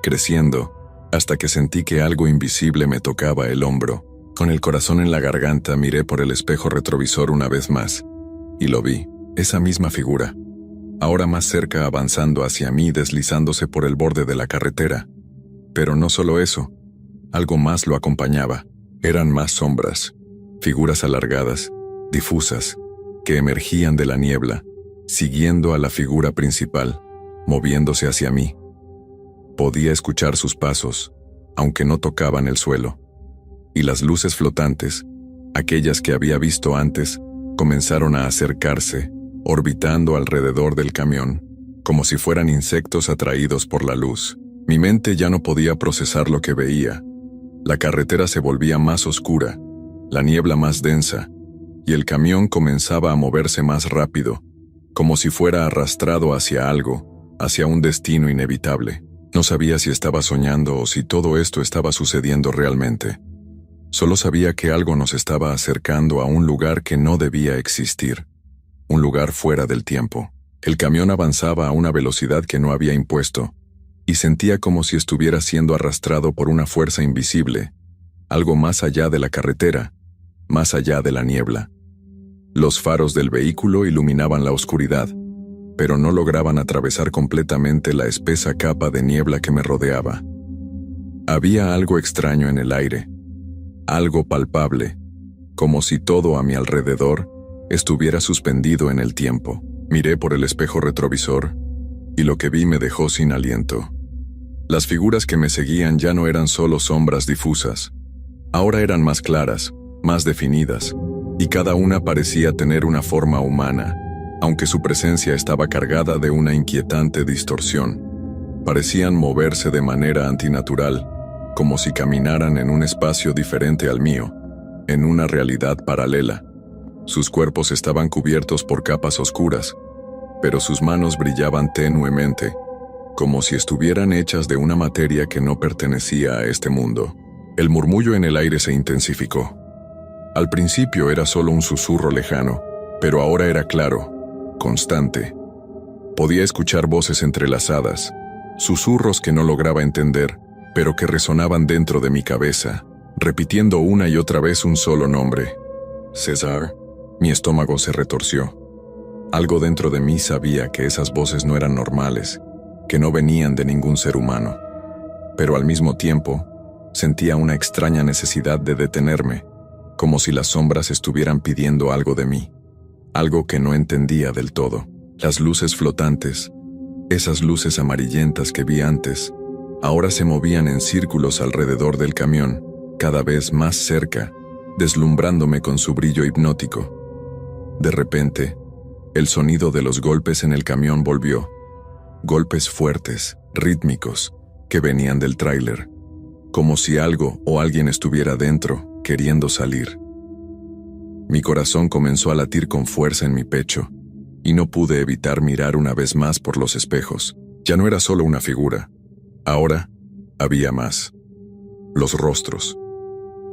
creciendo, hasta que sentí que algo invisible me tocaba el hombro. Con el corazón en la garganta miré por el espejo retrovisor una vez más, y lo vi, esa misma figura, ahora más cerca avanzando hacia mí deslizándose por el borde de la carretera. Pero no solo eso, algo más lo acompañaba. Eran más sombras, figuras alargadas, difusas, que emergían de la niebla, siguiendo a la figura principal, moviéndose hacia mí. Podía escuchar sus pasos, aunque no tocaban el suelo. Y las luces flotantes, aquellas que había visto antes, comenzaron a acercarse, orbitando alrededor del camión, como si fueran insectos atraídos por la luz. Mi mente ya no podía procesar lo que veía. La carretera se volvía más oscura, la niebla más densa, y el camión comenzaba a moverse más rápido, como si fuera arrastrado hacia algo, hacia un destino inevitable. No sabía si estaba soñando o si todo esto estaba sucediendo realmente. Solo sabía que algo nos estaba acercando a un lugar que no debía existir, un lugar fuera del tiempo. El camión avanzaba a una velocidad que no había impuesto, y sentía como si estuviera siendo arrastrado por una fuerza invisible, algo más allá de la carretera, más allá de la niebla. Los faros del vehículo iluminaban la oscuridad, pero no lograban atravesar completamente la espesa capa de niebla que me rodeaba. Había algo extraño en el aire, algo palpable, como si todo a mi alrededor estuviera suspendido en el tiempo. Miré por el espejo retrovisor, y lo que vi me dejó sin aliento. Las figuras que me seguían ya no eran solo sombras difusas. Ahora eran más claras, más definidas, y cada una parecía tener una forma humana, aunque su presencia estaba cargada de una inquietante distorsión. Parecían moverse de manera antinatural, como si caminaran en un espacio diferente al mío, en una realidad paralela. Sus cuerpos estaban cubiertos por capas oscuras, pero sus manos brillaban tenuemente, como si estuvieran hechas de una materia que no pertenecía a este mundo. El murmullo en el aire se intensificó. Al principio era solo un susurro lejano, pero ahora era claro, constante. Podía escuchar voces entrelazadas, susurros que no lograba entender, pero que resonaban dentro de mi cabeza, repitiendo una y otra vez un solo nombre. César. Mi estómago se retorció. Algo dentro de mí sabía que esas voces no eran normales, que no venían de ningún ser humano. Pero al mismo tiempo, sentía una extraña necesidad de detenerme, como si las sombras estuvieran pidiendo algo de mí, algo que no entendía del todo. Las luces flotantes, esas luces amarillentas que vi antes, ahora se movían en círculos alrededor del camión, cada vez más cerca, deslumbrándome con su brillo hipnótico. De repente, el sonido de los golpes en el camión volvió. Golpes fuertes, rítmicos, que venían del tráiler, como si algo o alguien estuviera dentro, queriendo salir. Mi corazón comenzó a latir con fuerza en mi pecho, y no pude evitar mirar una vez más por los espejos. Ya no era solo una figura. Ahora había más. Los rostros,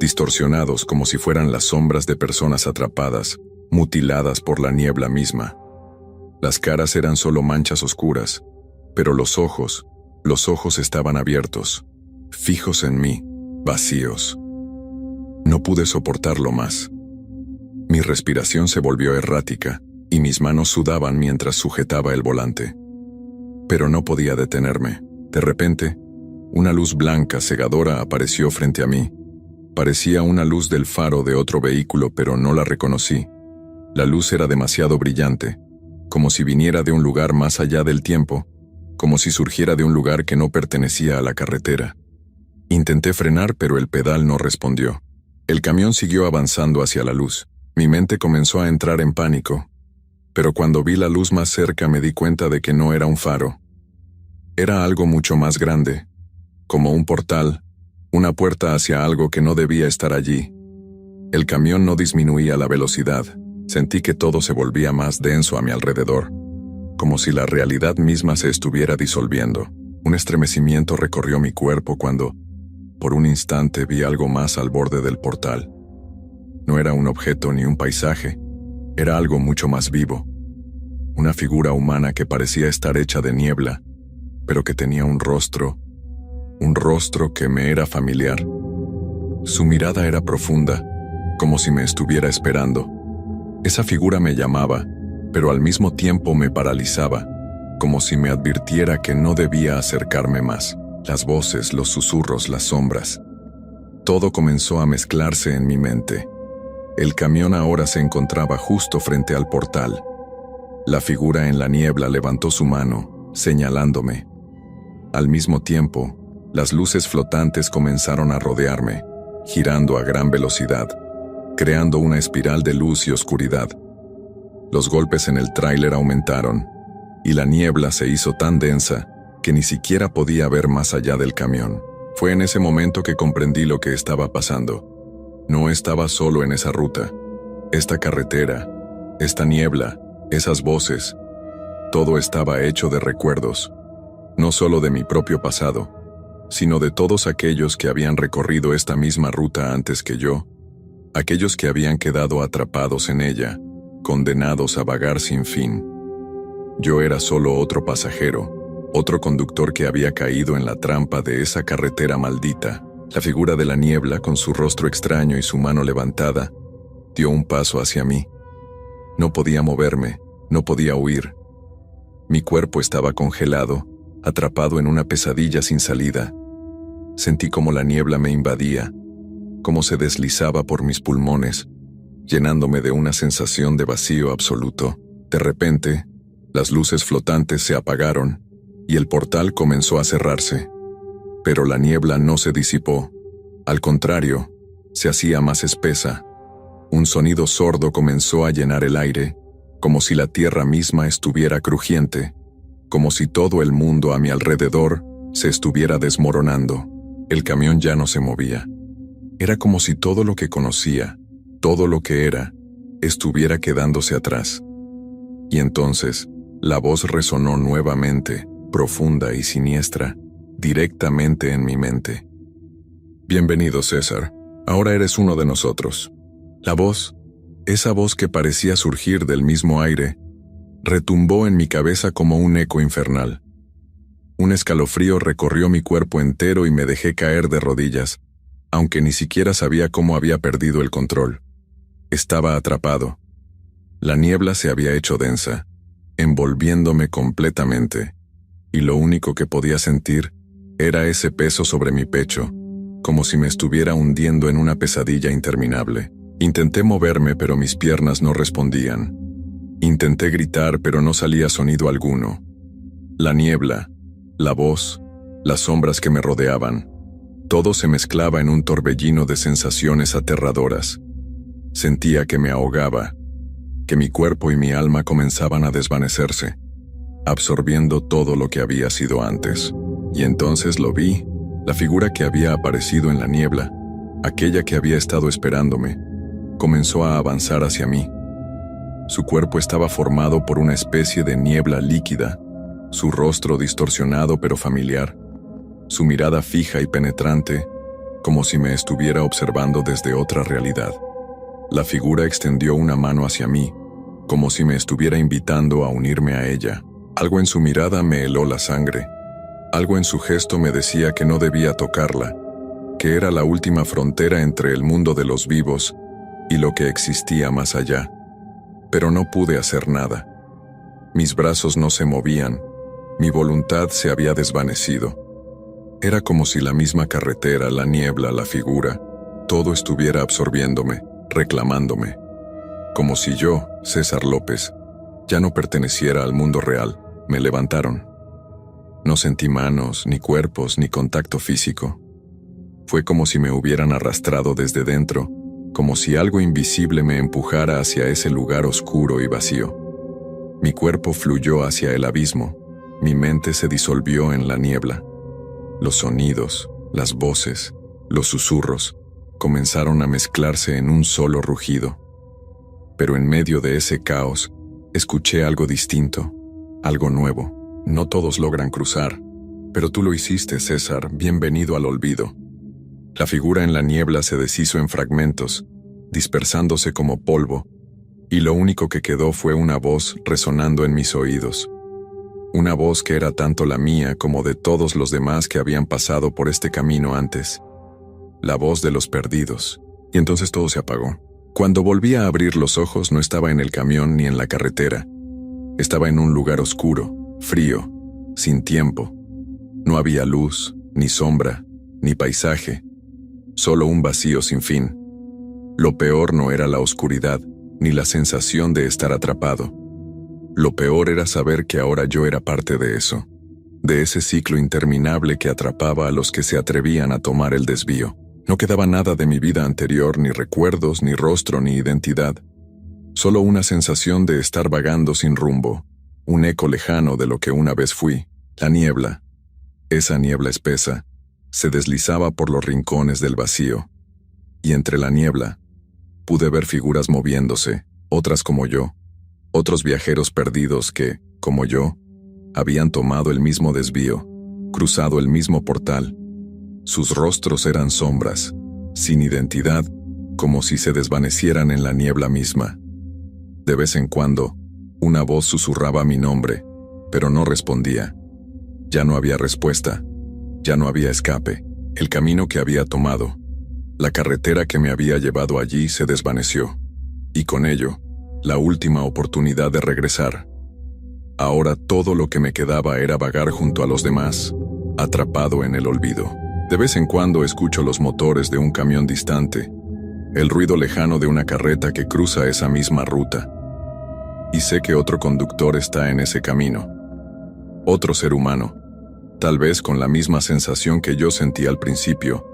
distorsionados como si fueran las sombras de personas atrapadas, mutiladas por la niebla misma. Las caras eran solo manchas oscuras, pero los ojos estaban abiertos, fijos en mí, vacíos. No pude soportarlo más. Mi respiración se volvió errática y mis manos sudaban mientras sujetaba el volante. Pero no podía detenerme. De repente, una luz blanca cegadora apareció frente a mí. Parecía una luz del faro de otro vehículo, pero no la reconocí. La luz era demasiado brillante, como si viniera de un lugar más allá del tiempo, como si surgiera de un lugar que no pertenecía a la carretera. Intenté frenar, pero el pedal no respondió. El camión siguió avanzando hacia la luz. Mi mente comenzó a entrar en pánico, pero cuando vi la luz más cerca me di cuenta de que no era un faro. Era algo mucho más grande, como un portal, una puerta hacia algo que no debía estar allí. El camión no disminuía la velocidad. Sentí que todo se volvía más denso a mi alrededor, como si la realidad misma se estuviera disolviendo. Un estremecimiento recorrió mi cuerpo cuando, por un instante, vi algo más al borde del portal. No era un objeto ni un paisaje, era algo mucho más vivo. Una figura humana que parecía estar hecha de niebla, pero que tenía un rostro que me era familiar. Su mirada era profunda, como si me estuviera esperando. Esa figura me llamaba, pero al mismo tiempo me paralizaba, como si me advirtiera que no debía acercarme más. Las voces, los susurros, las sombras. Todo comenzó a mezclarse en mi mente. El camión ahora se encontraba justo frente al portal. La figura en la niebla levantó su mano, señalándome. Al mismo tiempo, las luces flotantes comenzaron a rodearme, girando a gran velocidad, creando una espiral de luz y oscuridad. Los golpes en el tráiler aumentaron, y la niebla se hizo tan densa que ni siquiera podía ver más allá del camión. Fue en ese momento que comprendí lo que estaba pasando. No estaba solo en esa ruta. Esta carretera, esta niebla, esas voces, todo estaba hecho de recuerdos, no solo de mi propio pasado, sino de todos aquellos que habían recorrido esta misma ruta antes que yo, aquellos que habían quedado atrapados en ella, condenados a vagar sin fin. Yo era solo otro pasajero, otro conductor que había caído en la trampa de esa carretera maldita. La figura de la niebla, con su rostro extraño y su mano levantada, dio un paso hacia mí. No podía moverme, no podía huir. Mi cuerpo estaba congelado, atrapado en una pesadilla sin salida. Sentí como la niebla me invadía, como se deslizaba por mis pulmones, llenándome de una sensación de vacío absoluto. De repente, las luces flotantes se apagaron y el portal comenzó a cerrarse. Pero la niebla no se disipó. Al contrario, se hacía más espesa. Un sonido sordo comenzó a llenar el aire, como si la tierra misma estuviera crujiente, como si todo el mundo a mi alrededor se estuviera desmoronando. El camión ya no se movía. Era como si todo lo que conocía, todo lo que era, estuviera quedándose atrás. Y entonces, la voz resonó nuevamente, profunda y siniestra, directamente en mi mente. Bienvenido, César. Ahora eres uno de nosotros. La voz, esa voz que parecía surgir del mismo aire, retumbó en mi cabeza como un eco infernal. Un escalofrío recorrió mi cuerpo entero y me dejé caer de rodillas, aunque ni siquiera sabía cómo había perdido el control. Estaba atrapado. La niebla se había hecho densa, envolviéndome completamente, y lo único que podía sentir era ese peso sobre mi pecho, como si me estuviera hundiendo en una pesadilla interminable. Intenté moverme, pero mis piernas no respondían. Intenté gritar, pero no salía sonido alguno. La niebla, la voz, las sombras que me rodeaban, todo se mezclaba en un torbellino de sensaciones aterradoras. Sentía que me ahogaba, que mi cuerpo y mi alma comenzaban a desvanecerse, absorbiendo todo lo que había sido antes. Y entonces lo vi, la figura que había aparecido en la niebla, aquella que había estado esperándome, comenzó a avanzar hacia mí. Su cuerpo estaba formado por una especie de niebla líquida, su rostro distorsionado pero familiar, su mirada fija y penetrante, como si me estuviera observando desde otra realidad. La figura extendió una mano hacia mí, como si me estuviera invitando a unirme a ella. Algo en su mirada me heló la sangre. Algo en su gesto me decía que no debía tocarla, que era la última frontera entre el mundo de los vivos y lo que existía más allá. Pero no pude hacer nada. Mis brazos no se movían, mi voluntad se había desvanecido. Era como si la misma carretera, la niebla, la figura, todo estuviera absorbiéndome, reclamándome. Como si yo, César López, ya no perteneciera al mundo real. Me levantaron. No sentí manos, ni cuerpos, ni contacto físico. Fue como si me hubieran arrastrado desde dentro, como si algo invisible me empujara hacia ese lugar oscuro y vacío. Mi cuerpo fluyó hacia el abismo, mi mente se disolvió en la niebla. Los sonidos, las voces, los susurros, comenzaron a mezclarse en un solo rugido. Pero en medio de ese caos, escuché algo distinto, algo nuevo. No todos logran cruzar, pero tú lo hiciste, César, bienvenido al olvido. La figura en la niebla se deshizo en fragmentos, dispersándose como polvo, y lo único que quedó fue una voz resonando en mis oídos. Una voz que era tanto la mía como de todos los demás que habían pasado por este camino antes. La voz de los perdidos. Y entonces todo se apagó. Cuando volví a abrir los ojos no estaba en el camión ni en la carretera. Estaba en un lugar oscuro, frío, sin tiempo. No había luz, ni sombra, ni paisaje, solo un vacío sin fin. Lo peor no era la oscuridad, ni la sensación de estar atrapado. Lo peor era saber que ahora yo era parte de eso, de ese ciclo interminable que atrapaba a los que se atrevían a tomar el desvío. No quedaba nada de mi vida anterior, ni recuerdos, ni rostro, ni identidad. Solo una sensación de estar vagando sin rumbo, un eco lejano de lo que una vez fui. La niebla, esa niebla espesa, se deslizaba por los rincones del vacío. Y entre la niebla, pude ver figuras moviéndose, otras como yo, otros viajeros perdidos que, como yo, habían tomado el mismo desvío, cruzado el mismo portal. Sus rostros eran sombras, sin identidad, como si se desvanecieran en la niebla misma. De vez en cuando, una voz susurraba mi nombre, pero no respondía. Ya no había respuesta, ya no había escape. El camino que había tomado, la carretera que me había llevado allí se desvaneció, y con ello, la última oportunidad de regresar. Ahora todo lo que me quedaba era vagar junto a los demás, atrapado en el olvido. De vez en cuando escucho los motores de un camión distante, el ruido lejano de una carreta que cruza esa misma ruta. Y sé que otro conductor está en ese camino. Otro ser humano, tal vez con la misma sensación que yo sentí al principio,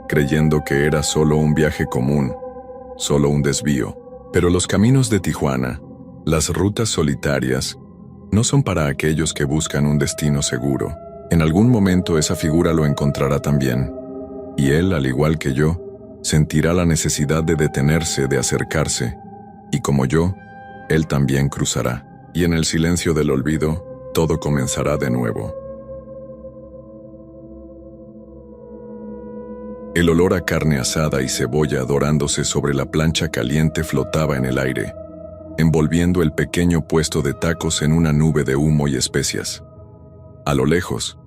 creyendo que era solo un viaje común, solo un desvío. Pero los caminos de Tijuana, las rutas solitarias, no son para aquellos que buscan un destino seguro. En algún momento esa figura lo encontrará también, y él, al igual que yo, sentirá la necesidad de detenerse, de acercarse, y como yo, él también cruzará, y en el silencio del olvido, todo comenzará de nuevo. El olor a carne asada y cebolla dorándose sobre la plancha caliente flotaba en el aire, envolviendo el pequeño puesto de tacos en una nube de humo y especias. A lo lejos,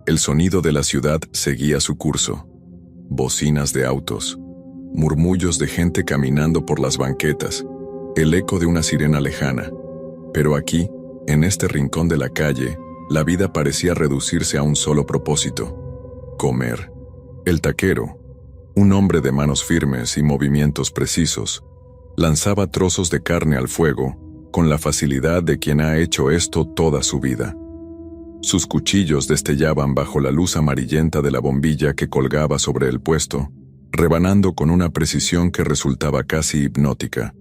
el sonido de la ciudad seguía su curso. Bocinas de autos, murmullos de gente caminando por las banquetas, el eco de una sirena lejana. Pero aquí, en este rincón de la calle, la vida parecía reducirse a un solo propósito: comer. El taquero, un hombre de manos firmes y movimientos precisos, lanzaba trozos de carne al fuego con la facilidad de quien ha hecho esto toda su vida. Sus cuchillos destellaban bajo la luz amarillenta de la bombilla que colgaba sobre el puesto, rebanando con una precisión que resultaba casi hipnótica.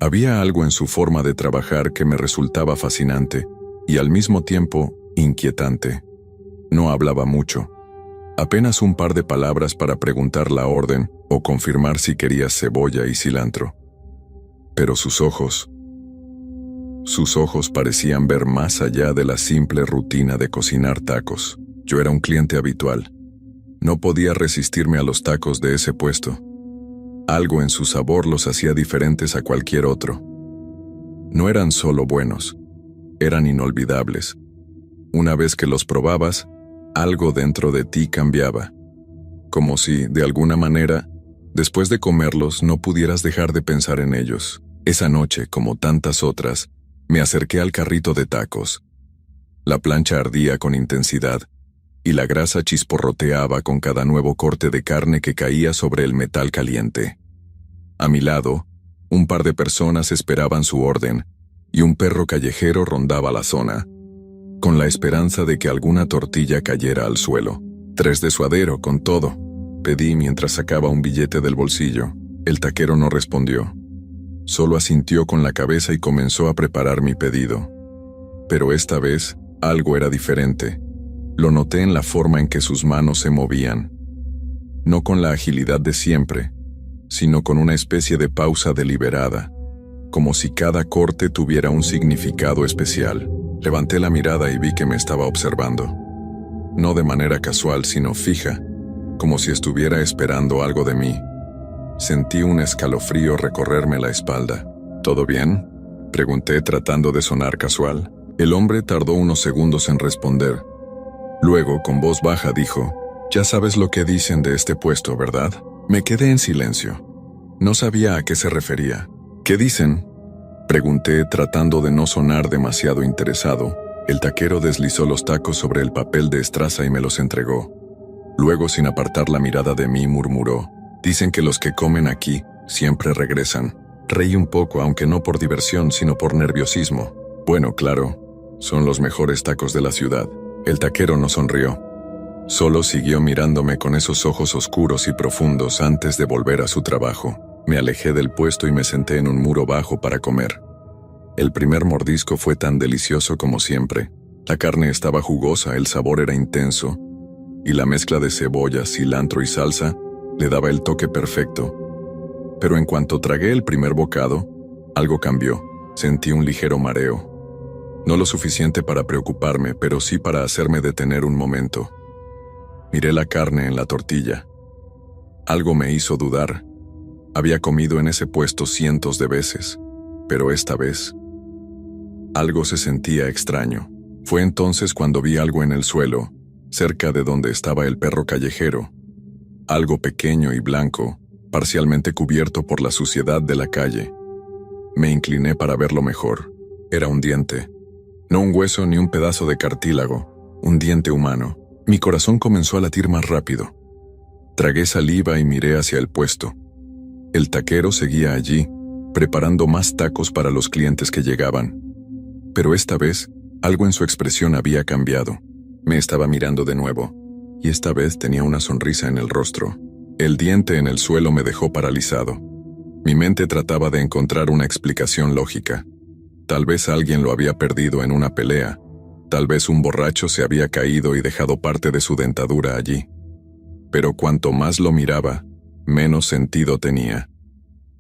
Había algo en su forma de trabajar que me resultaba fascinante y al mismo tiempo inquietante. No hablaba mucho, apenas un par de palabras para preguntar la orden o confirmar si quería cebolla y cilantro. Pero sus ojos parecían ver más allá de la simple rutina de cocinar tacos. Yo era un cliente habitual. No podía resistirme a los tacos de ese puesto. Algo en su sabor los hacía diferentes a cualquier otro. No eran solo buenos, eran inolvidables. Una vez que los probabas, algo dentro de ti cambiaba. Como si, de alguna manera, después de comerlos no pudieras dejar de pensar en ellos. Esa noche, como tantas otras, me acerqué al carrito de tacos. La plancha ardía con intensidad, y la grasa chisporroteaba con cada nuevo corte de carne que caía sobre el metal caliente. A mi lado, un par de personas esperaban su orden, y un perro callejero rondaba la zona, con la esperanza de que alguna tortilla cayera al suelo. 3 de suadero, con todo, pedí mientras sacaba un billete del bolsillo. El taquero no respondió. Solo asintió con la cabeza y comenzó a preparar mi pedido. Pero esta vez, algo era diferente. Lo noté en la forma en que sus manos se movían. No con la agilidad de siempre, sino con una especie de pausa deliberada, como si cada corte tuviera un significado especial. Levanté la mirada y vi que me estaba observando. No de manera casual, sino fija, como si estuviera esperando algo de mí. Sentí un escalofrío recorrerme la espalda. ¿Todo bien?, pregunté tratando de sonar casual. El hombre tardó unos segundos en responder. Luego, con voz baja, dijo: «Ya sabes lo que dicen de este puesto, ¿verdad?». Me quedé en silencio. No sabía a qué se refería. «¿Qué dicen?», pregunté tratando de no sonar demasiado interesado. El taquero deslizó los tacos sobre el papel de estraza y me los entregó. Luego, sin apartar la mirada de mí, murmuró: «Dicen que los que comen aquí siempre regresan». Reí un poco, aunque no por diversión, sino por nerviosismo. «Bueno, claro, son los mejores tacos de la ciudad». El taquero no sonrió. Solo siguió mirándome con esos ojos oscuros y profundos antes de volver a su trabajo. Me alejé del puesto y me senté en un muro bajo para comer. El primer mordisco fue tan delicioso como siempre. La carne estaba jugosa, el sabor era intenso, y la mezcla de cebolla, cilantro y salsa le daba el toque perfecto. Pero en cuanto tragué el primer bocado, algo cambió. Sentí un ligero mareo. No lo suficiente para preocuparme, pero sí para hacerme detener un momento. Miré la carne en la tortilla. Algo me hizo dudar. Había comido en ese puesto cientos de veces, pero esta vez algo se sentía extraño. Fue entonces cuando vi algo en el suelo, cerca de donde estaba el perro callejero. Algo pequeño y blanco, parcialmente cubierto por la suciedad de la calle. Me incliné para verlo mejor. Era un diente. No un hueso ni un pedazo de cartílago, un diente humano. Mi corazón comenzó a latir más rápido. Tragué saliva y miré hacia el puesto. El taquero seguía allí, preparando más tacos para los clientes que llegaban. Pero esta vez, algo en su expresión había cambiado. Me estaba mirando de nuevo, y esta vez tenía una sonrisa en el rostro. El diente en el suelo me dejó paralizado. Mi mente trataba de encontrar una explicación lógica. Tal vez alguien lo había perdido en una pelea. Tal vez un borracho se había caído y dejado parte de su dentadura allí. Pero cuanto más lo miraba, menos sentido tenía.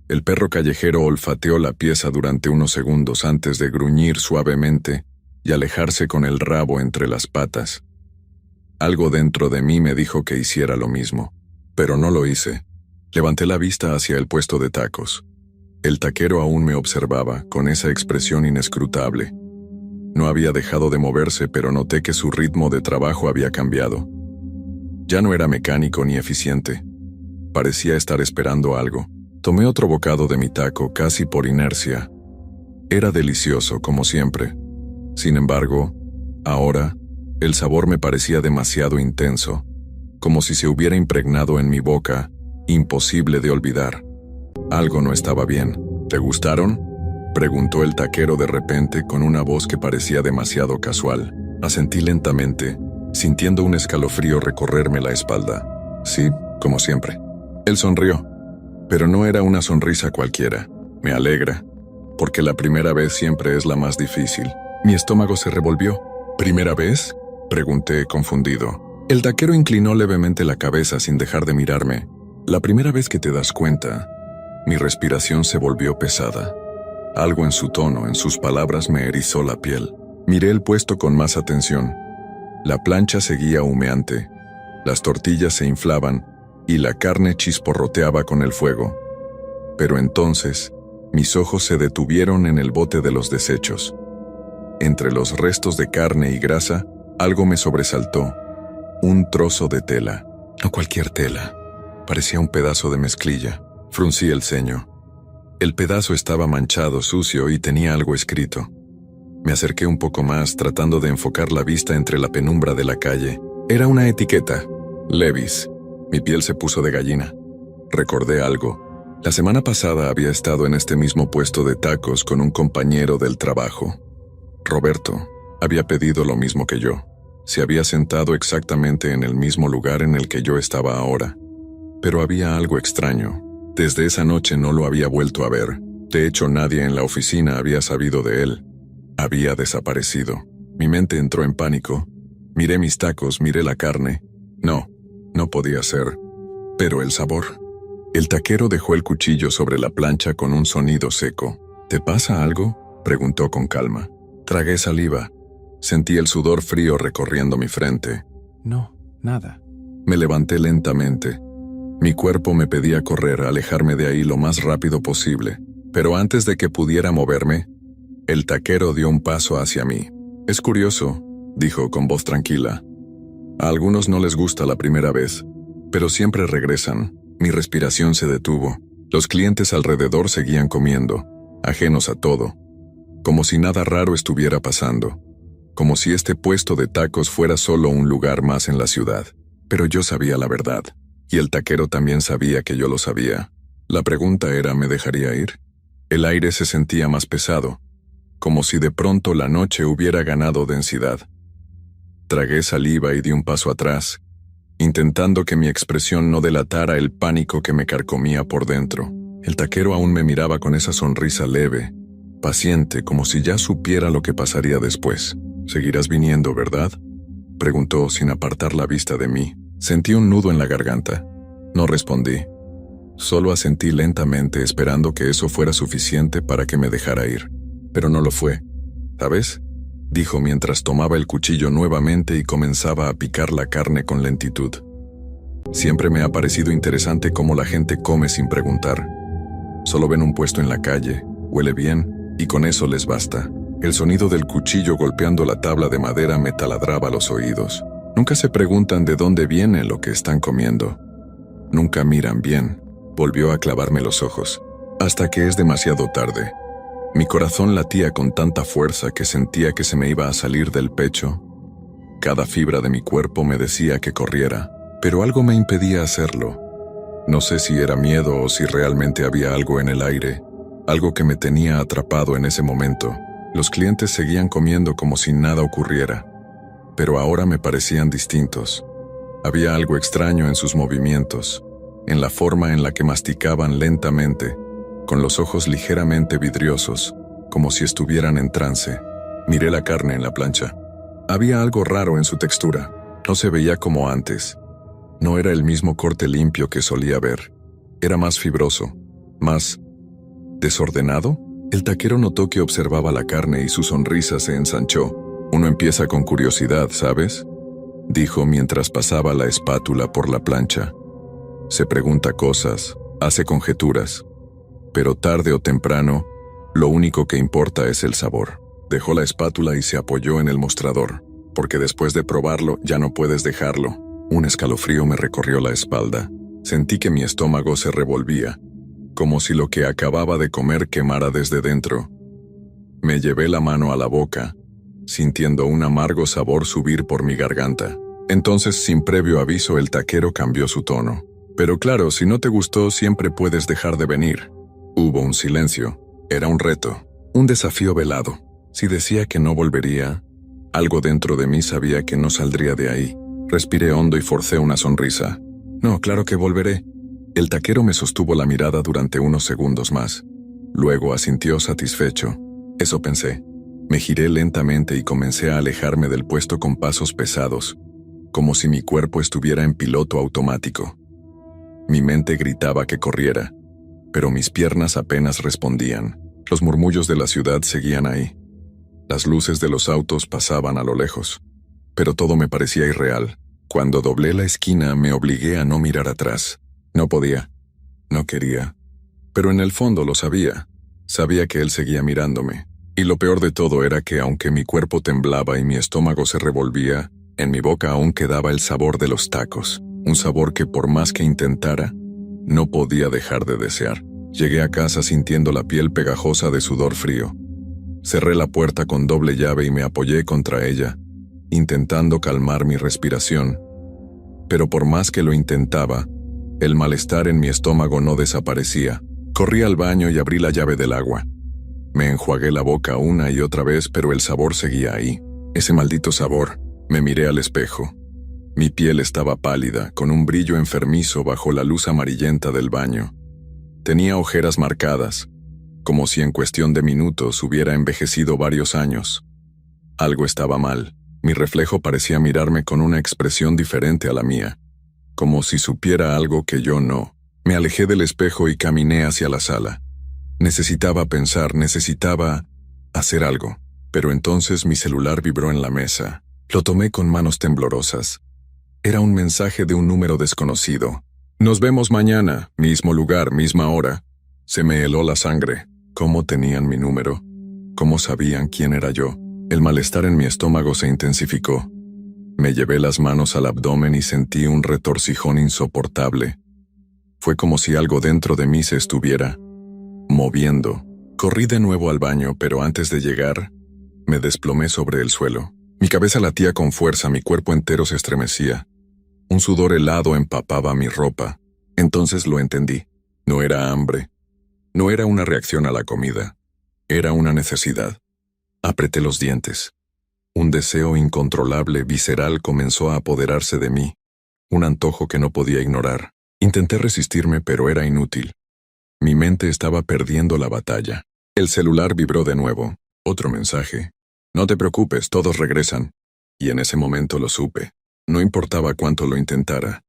El perro callejero olfateó la pieza durante unos segundos antes de gruñir suavemente y alejarse con el rabo entre las patas. Algo dentro de mí me dijo que hiciera lo mismo, pero no lo hice. Levanté la vista hacia el puesto de tacos. El taquero aún me observaba, con esa expresión inescrutable. No había dejado de moverse, pero noté que su ritmo de trabajo había cambiado. Ya no era mecánico ni eficiente. Parecía estar esperando algo, Tomé otro bocado de mi taco casi por inercia. Era delicioso, como siempre. Sin embargo, ahora, el sabor me parecía demasiado intenso, como si se hubiera impregnado en mi boca, imposible de olvidar. Algo no estaba bien. ¿Te gustaron?, preguntó el taquero de repente con una voz que parecía demasiado casual. Asentí lentamente, sintiendo un escalofrío recorrerme la espalda. Sí, como siempre. Él sonrió, pero no era una sonrisa cualquiera. Me alegra, porque la primera vez siempre es la más difícil. Mi estómago se revolvió. ¿Primera vez?, pregunté confundido. El taquero inclinó levemente la cabeza sin dejar de mirarme. La primera vez que te das cuenta. Mi respiración se volvió pesada. Algo en su tono, en sus palabras, me erizó la piel. Miré el puesto con más atención. La plancha seguía humeante. Las tortillas se inflaban y la carne chisporroteaba con el fuego. Pero entonces, mis ojos se detuvieron en el bote de los desechos. Entre los restos de carne y grasa, algo me sobresaltó. Un trozo de tela. No cualquier tela. Parecía un pedazo de mezclilla. Fruncí el ceño. El pedazo estaba manchado, sucio y tenía algo escrito. Me acerqué un poco más, tratando de enfocar la vista entre la penumbra de la calle. Era una etiqueta. Levi's. Mi piel se puso de gallina. Recordé algo. La semana pasada había estado en este mismo puesto de tacos con un compañero del trabajo. Roberto había pedido lo mismo que yo. Se había sentado exactamente en el mismo lugar en el que yo estaba ahora. Pero había algo extraño. Desde esa noche no lo había vuelto a ver. De hecho, nadie en la oficina había sabido de él. Había desaparecido. Mi mente entró en pánico. Miré mis tacos, miré la carne. No podía ser. Pero el sabor. El taquero dejó el cuchillo sobre la plancha con un sonido seco. ¿Te pasa algo?, preguntó con calma. Tragué saliva. Sentí el sudor frío recorriendo mi frente. No, nada. Me levanté lentamente. Mi cuerpo me pedía correr, alejarme de ahí lo más rápido posible. Pero antes de que pudiera moverme, el taquero dio un paso hacia mí. Es curioso, dijo con voz tranquila. A algunos no les gusta la primera vez, pero siempre regresan. Mi respiración se detuvo. Los clientes alrededor seguían comiendo, ajenos a todo. Como si nada raro estuviera pasando. Como si este puesto de tacos fuera solo un lugar más en la ciudad. Pero yo sabía la verdad. Y el taquero también sabía que yo lo sabía. La pregunta era, ¿me dejaría ir? El aire se sentía más pesado, como si de pronto la noche hubiera ganado densidad. Tragué saliva y di un paso atrás, intentando que mi expresión no delatara el pánico que me carcomía por dentro. El taquero aún me miraba con esa sonrisa leve, paciente, como si ya supiera lo que pasaría después. «¿Seguirás viniendo, verdad?», preguntó sin apartar la vista de mí. Sentí un nudo en la garganta. No respondí. Solo asentí lentamente, esperando que eso fuera suficiente para que me dejara ir. Pero no lo fue. ¿Sabes?, dijo mientras tomaba el cuchillo nuevamente y comenzaba a picar la carne con lentitud. Siempre me ha parecido interesante cómo la gente come sin preguntar. Solo ven un puesto en la calle, huele bien, y con eso les basta. El sonido del cuchillo golpeando la tabla de madera me taladraba los oídos. Nunca se preguntan de dónde viene lo que están comiendo. Nunca miran bien. Volvió a clavarme los ojos. Hasta que es demasiado tarde. Mi corazón latía con tanta fuerza que sentía que se me iba a salir del pecho. Cada fibra de mi cuerpo me decía que corriera, pero algo me impedía hacerlo. No sé si era miedo o si realmente había algo en el aire, algo que me tenía atrapado en ese momento. Los clientes seguían comiendo como si nada ocurriera, pero ahora me parecían distintos. Había algo extraño en sus movimientos, en la forma en la que masticaban lentamente, con los ojos ligeramente vidriosos, como si estuvieran en trance. Miré la carne en la plancha. Había algo raro en su textura. No se veía como antes. No era el mismo corte limpio que solía ver. Era más fibroso, más desordenado. El taquero notó que observaba la carne y su sonrisa se ensanchó. Uno empieza con curiosidad, ¿sabes?, dijo mientras pasaba la espátula por la plancha. Se pregunta cosas, hace conjeturas, pero tarde o temprano, lo único que importa es el sabor. Dejó la espátula y se apoyó en el mostrador, porque después de probarlo ya no puedes dejarlo. Un escalofrío me recorrió la espalda. Sentí que mi estómago se revolvía. como si lo que acababa de comer quemara desde dentro. Me llevé la mano a la boca, sintiendo un amargo sabor subir por mi garganta. Entonces, sin previo aviso, el taquero cambió su tono. Pero claro, si no te gustó, siempre puedes dejar de venir. Hubo un silencio. Era un reto, un desafío velado. Si decía que no volvería, algo dentro de mí sabía que no saldría de ahí. Respiré hondo y forcé una sonrisa. No, claro que volveré. El taquero me sostuvo la mirada durante unos segundos más. Luego asintió satisfecho. Eso pensé. Me giré lentamente y comencé a alejarme del puesto con pasos pesados, como si mi cuerpo estuviera en piloto automático. Mi mente gritaba que corriera, pero mis piernas apenas respondían. Los murmullos de la ciudad seguían ahí. Las luces de los autos pasaban a lo lejos, pero todo me parecía irreal. Cuando doblé la esquina me obligué a no mirar atrás. No podía, no quería, pero en el fondo lo sabía. Sabía que él seguía mirándome. Y lo peor de todo era que aunque mi cuerpo temblaba y mi estómago se revolvía, en mi boca aún quedaba el sabor de los tacos, un sabor que por más que intentara, no podía dejar de desear. Llegué a casa sintiendo la piel pegajosa de sudor frío. Cerré la puerta con doble llave y me apoyé contra ella, intentando calmar mi respiración. Pero por más que lo intentaba, el malestar en mi estómago no desaparecía. Corrí al baño y abrí la llave del agua. Me enjuagué la boca una y otra vez, pero el sabor seguía ahí. Ese maldito sabor. Me miré al espejo. Mi piel estaba pálida, con un brillo enfermizo bajo la luz amarillenta del baño. Tenía ojeras marcadas, como si en cuestión de minutos hubiera envejecido varios años. Algo estaba mal. Mi reflejo parecía mirarme con una expresión diferente a la mía, como si supiera algo que yo no. Me alejé del espejo y caminé hacia la sala. Necesitaba pensar, necesitaba hacer algo. Pero entonces mi celular vibró en la mesa. Lo tomé con manos temblorosas. Era un mensaje de un número desconocido. Nos vemos mañana, mismo lugar, misma hora. Se me heló la sangre. ¿Cómo tenían mi número? ¿Cómo sabían quién era yo? El malestar en mi estómago se intensificó. Me llevé las manos al abdomen y sentí un retorcijón insoportable. Fue como si algo dentro de mí se estuviera moviendo. Corrí de nuevo al baño, pero antes de llegar, me desplomé sobre el suelo. Mi cabeza latía con fuerza, mi cuerpo entero se estremecía. Un sudor helado empapaba mi ropa. Entonces lo entendí. No era hambre. No era una reacción a la comida. Era una necesidad. Apreté los dientes. Un deseo incontrolable, visceral, comenzó a apoderarse de mí. Un antojo que no podía ignorar. Intenté resistirme, pero era inútil. Mi mente estaba perdiendo la batalla. El celular vibró de nuevo. Otro mensaje. No te preocupes, todos regresan. Y en ese momento lo supe. No importaba cuánto lo intentara.